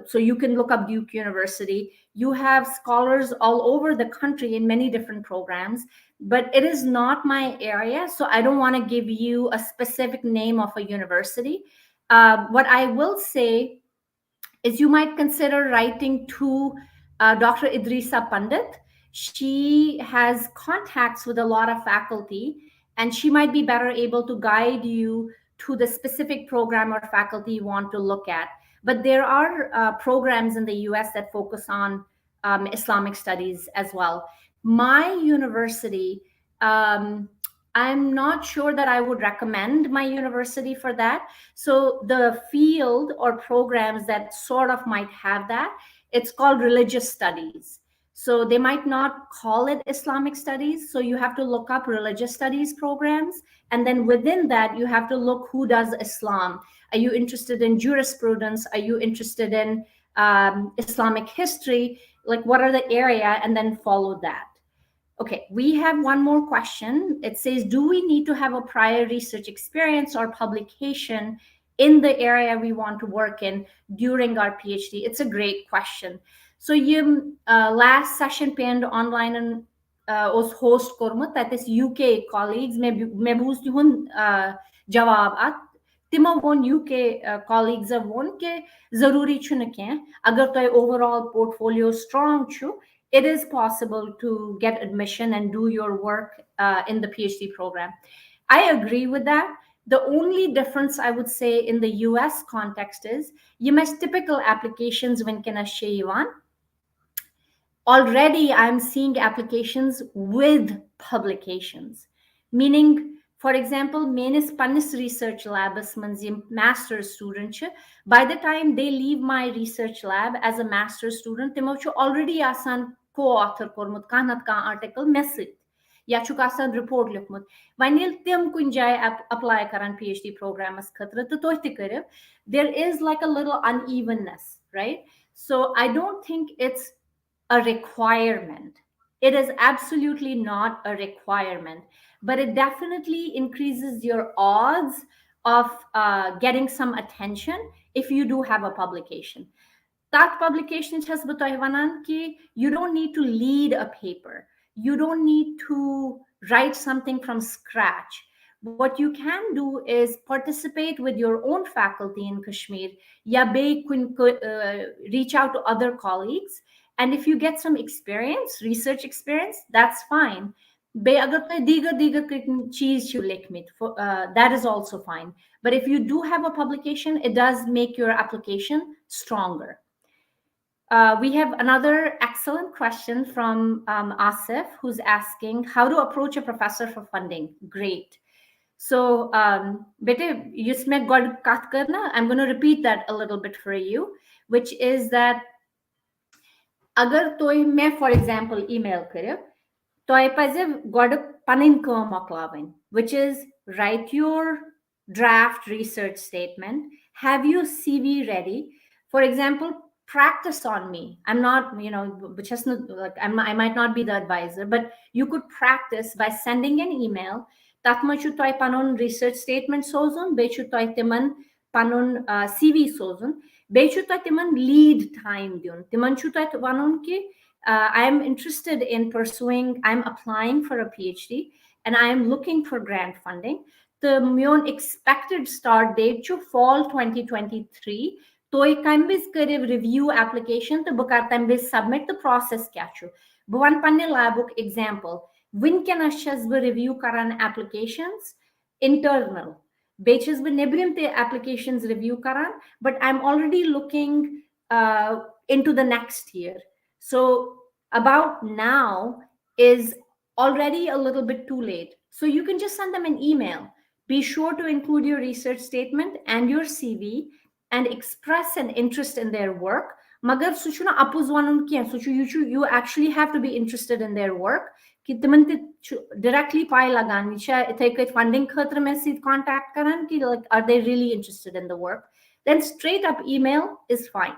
So you can look up Duke University. You have scholars all over the country in many different programs, but it is not my area, so I don't want to give you a specific name of a university. What I will say is you might consider writing to Dr. Idrisa Pandit. She has contacts with a lot of faculty, and she might be better able to guide you to the specific program or faculty you want to look at. But there are programs in the US that focus on Islamic studies as well. My university, I'm not sure that I would recommend my university for that. So the field or programs that sort of might have that, it's called religious studies. So they might not call it Islamic studies. So you have to look up religious studies programs. And then within that, you have to look who does Islam. Are you interested in jurisprudence? Are you interested in Islamic history? Like, what are the area? And then follow that. Okay, we have one more question. It says, do we need to have a prior research experience or publication in the area we want to work in during our PhD? It's a great question. So you last session panned online and was host kormut, that is UK colleagues me boost hun jawab at timo won UK colleagues of won ke zaruri chune ke agar toy overall portfolio strong chu, it is possible to get admission and do your work in the PhD program. I agree with that. The only difference I would say in the US context is you must typical applications when can I already I'm seeing applications with publications, meaning, for example, menis panis research lab master's student, by the time they leave my research lab as a master's student, timo already asan co-author kormut kanat ka article message या छु आसान report लिखमुत Anil तम कुन जाय apply karan PhD programas khatra to toy te there is like a little unevenness, right? So I don't think it's a requirement. It is absolutely not a requirement, but it definitely increases your odds of getting some attention if you do have a publication. That publication has ki you don't need to lead a paper. You don't need to write something from scratch. What you can do is participate with your own faculty in Kashmir. Ya be reach out to other colleagues, and if you get some experience, research experience, that's fine. Be agar toy diga cheez chu likhmit, that is also fine. But if you do have a publication, it does make your application stronger. We have another excellent question from Asif, who's asking how to approach a professor for funding. Great. So, bete, yusme god kat karna, I'm going to repeat that a little bit for you, which is that agar toy me, for example, email kare, toy paze god panin ko moklawain, which is write your draft research statement, have your CV ready. For example, practice on me. I'm not, just not, like I might not be the advisor, but you could practice by sending an email. Tatma chu toy panon research statement sozun, be chu toy timan panon CV sozun, be chu toy timan lead time diun. Timan chu toy wanon ki I'm interested in pursuing, I'm applying for a PhD and I'm looking for grant funding. The mion expected start date chu fall 2023. Toy kambis kare review application to bakar tambis submit the process kyachu. Buwan panne labuk example. When can ashas be review karan applications? Internal. Beches be nebrim te applications review karan, but I'm already looking into the next year. So about now is already a little bit too late. So you can just send them an email. Be sure to include your research statement and your CV and express an interest in their work. Magar suchuna apuzwanun kiyan suchu you actually have to be interested in their work. Ki timante directly pai lagan nisha take funding khatra message contact karan ki like are they really interested in the work? Then straight up email is fine.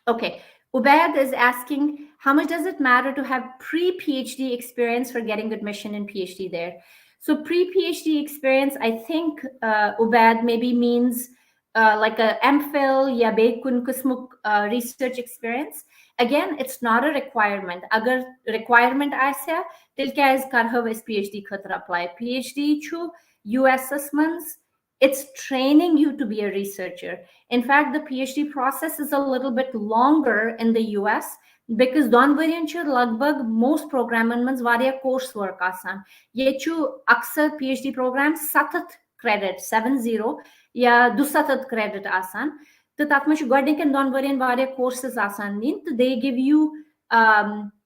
Okay. Ubayd is asking, how much does it matter to have pre-PhD experience for getting admission in PhD there? So pre-PhD experience, I think, Ubayd maybe means like a MPhil ya bekun kusmuk research experience. Again, it's not a requirement. Agar requirement aisa, til kya is karhav is PhD khatra apply. PhD chu US assessments, it's training you to be a researcher. In fact, the PhD process is a little bit longer in the US because donvarian chu lagbag most programming means varia course work asan ye chu aksar PhD program 7 credit 70 ya 2 credit asan to tat mein chu godin donvarian varia courses asan nin to they give you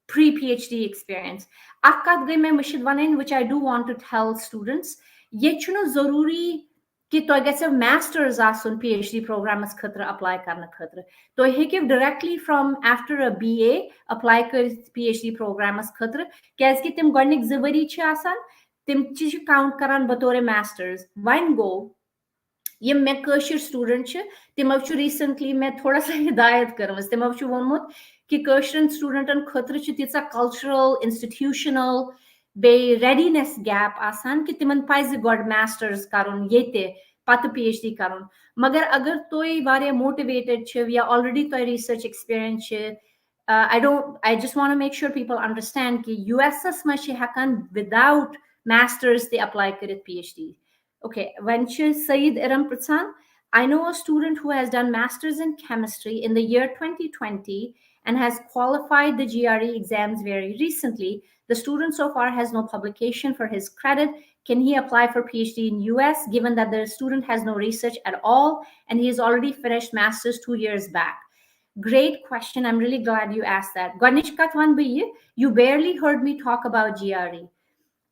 pre PhD experience akat gay mein mashid wanen which I do want to tell students ye chu na zaruri कि तो गैसे masters आसन PhD प्रोग्रामस खतर apply करने खतर तो हेकिव directly from after a BA apply कर PhD प्रोग्रामस खतर कैस कि तिम गणिक जवरी छ आसान तिम चीज काउंट करन बतौर मास्टर्स वन गो ये मैं कशिर स्टूडेंट छ तिम अब रिसेंटली मैं थोड़ा सा हिदायत करमस तिम अब वोनमुत कि कशिरन स्टूडेंटन खतर छ तिसा कल्चरल इंस्टीट्यूशनल बे रेडीनेस गैप आसान कि तिमन पाइज गॉड मास्टर्स करुन येते पत PhD करुन मगर अगर तोय वारे मोटिवेटेड छ या ऑलरेडी तोय रिसर्च एक्सपीरियंस छ I just want to make sure people understand कि USS में छ हकन without masters they apply करित PhD. Okay, when Saeed Iram Pratsan, I know a student who has done masters in chemistry in the year 2020 and has qualified the GRE exams very recently. The student so far has no publication for his credit. Can he apply for PhD in US given that the student has no research at all and he has already finished masters 2 years back? Great question. I'm really glad you asked that. Ganesh Katwan Bhaiya, you barely heard me talk about GRE.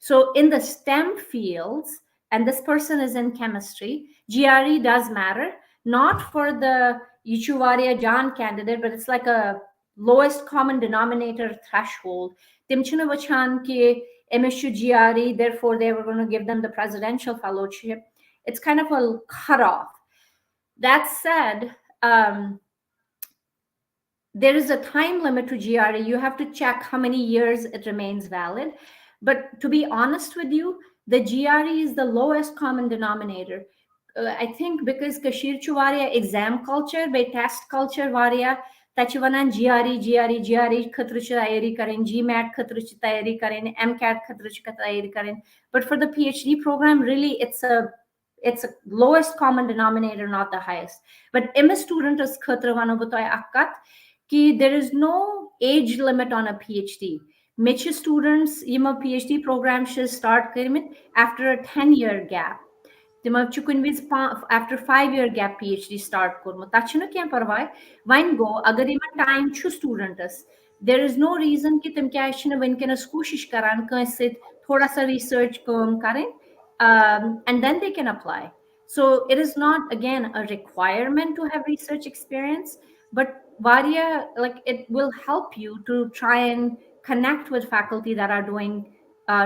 So in the STEM fields, and this person is in chemistry, GRE does matter, not for the Yichuvaria John candidate, but it's like a lowest common denominator threshold. Timchuna Vachan ki MSU GRE, therefore they were going to give them the presidential fellowship. It's kind of a cutoff. That said, there is a time limit to GRE. You have to check how many years it remains valid. But to be honest with you, the GRE is the lowest common denominator. I think because Kashir Chuvaria exam culture, by test culture varia, Tachivanan GRE khatruch tayari karen, GMAT khatruch tayari karen, MCAT khatruch tayari karen. But for the PhD program, really it's a lowest common denominator, not the highest. But MS student is khatravano batoy akkat ki there is no age limit on a PhD. Many students in a PhD program should start after a 10-year gap. After 5-year gap PhD start kormo. Tachino kya parvai. Wine go agar ima time chu students. There is no reason ki tum kya ishne win kena kushish karan kaise thoda sa research kam karen and then they can apply. So it is not again a requirement to have research experience, but varia like it will help you to try and connect with faculty that are doing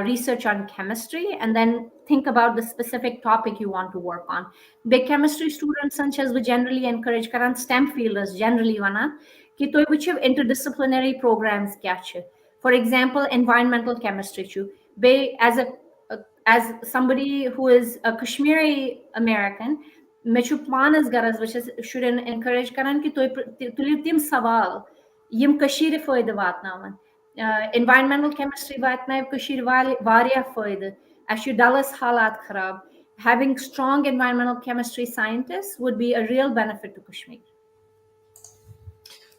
research on chemistry and then think about the specific topic you want to work on. Big chemistry students such as we generally encourage karan STEM fielders generally wana ki toy which have interdisciplinary programs kya. For example, environmental chemistry chu. Be as somebody who is a Kashmiri American, mechu planas garas which should encourage karan ki toy tim sawal yim Kashir foyda vatnaman. Environmental chemistry vatna Kashir varia foyda. Ashu Dallas halat kharab. Having strong environmental chemistry scientists would be a real benefit to Kashmir.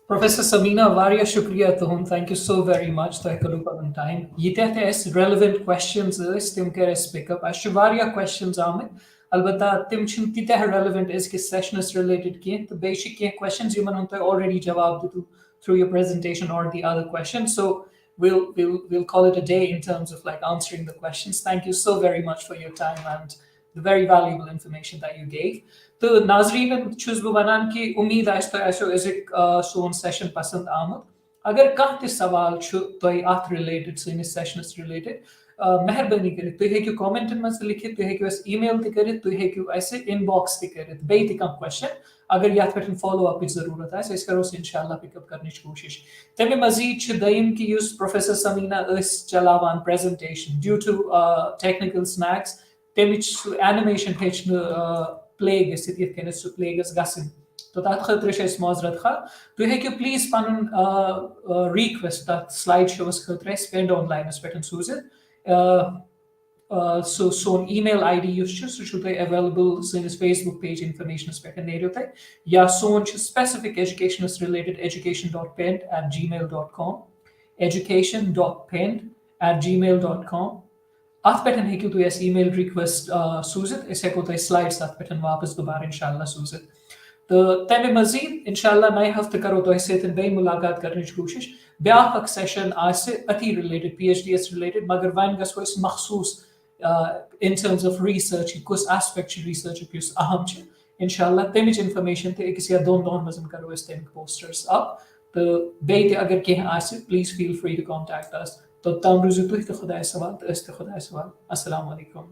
Professor Sameena, variya shukriya tuhum. Thank you so very much. On time. Yiteh relevant questions tim keres pick up. Ashu variya questions amit. Albata tim chin titeh relevant is ki session is related ki. The basic questions you man already jawab ditu through your presentation or the other questions. So we'll call it a day in terms of like answering the questions. Thank you so very much for your time and the very valuable information that you gave. तो नाजरीन छुस बह वनान कि उम्मीद आसो इजिक सोन session पसंद आमुत अगर कह त सवाल तुह अत रिलेटेड सैनिस सेशनस रिलेटेड मेहरबानी कर तुम हेकू कमेंटन मज लिखित तुम हेकू ईमेल कर तुम हेकू इनबॉक्स कर बे कह क्वेश्चन अगर ये पे फॉलो अप जरूरत आस करो इंशाल्लाह पिकअप करने कोशिश तमे मजीद दयम कि प्रोफेसर समीना चलावान presentation due to technical snags तमिच एनिमेशन हेचन प्ले गसित ये कन सह प्ले गसन तो तथ खतर माजरत खा तुम हेकू प्लीज पन रिक्वेस्ट तथ स्लाइड शोस खतर पेंड ऑनलाइनस पे सूजित So son email ID yus chu su chu tay available sanis Facebook page information pe nerio tay ya son chu specific educationist related education.pend@gmail.com education.pend@gmail.com At peten hekiu tu es email request soozit is heko tay slides at peten वापस दोबारा इंशाल्लाह soozit तो तमे मजीद इंशाल्लाह नए हफ्ते करो तो सत बे मुलाकात करने कोशिश ब्याक सेशन अति रिलेटेड PhD रिलेटेड मगर वन गो मखसूस in terms of research कुछ aspect research कुछ अहम इंशाल्लाह तमिच इंफॉर्मेशन तो एक या दोन दोन मजन करो इस तमिक पोस्टर्स अप तो बे अगर कह please feel free to contact us तो तम रुजु तुह तो खुदा सवाल तो खुदा सवाल अस्सलाम वालेकुम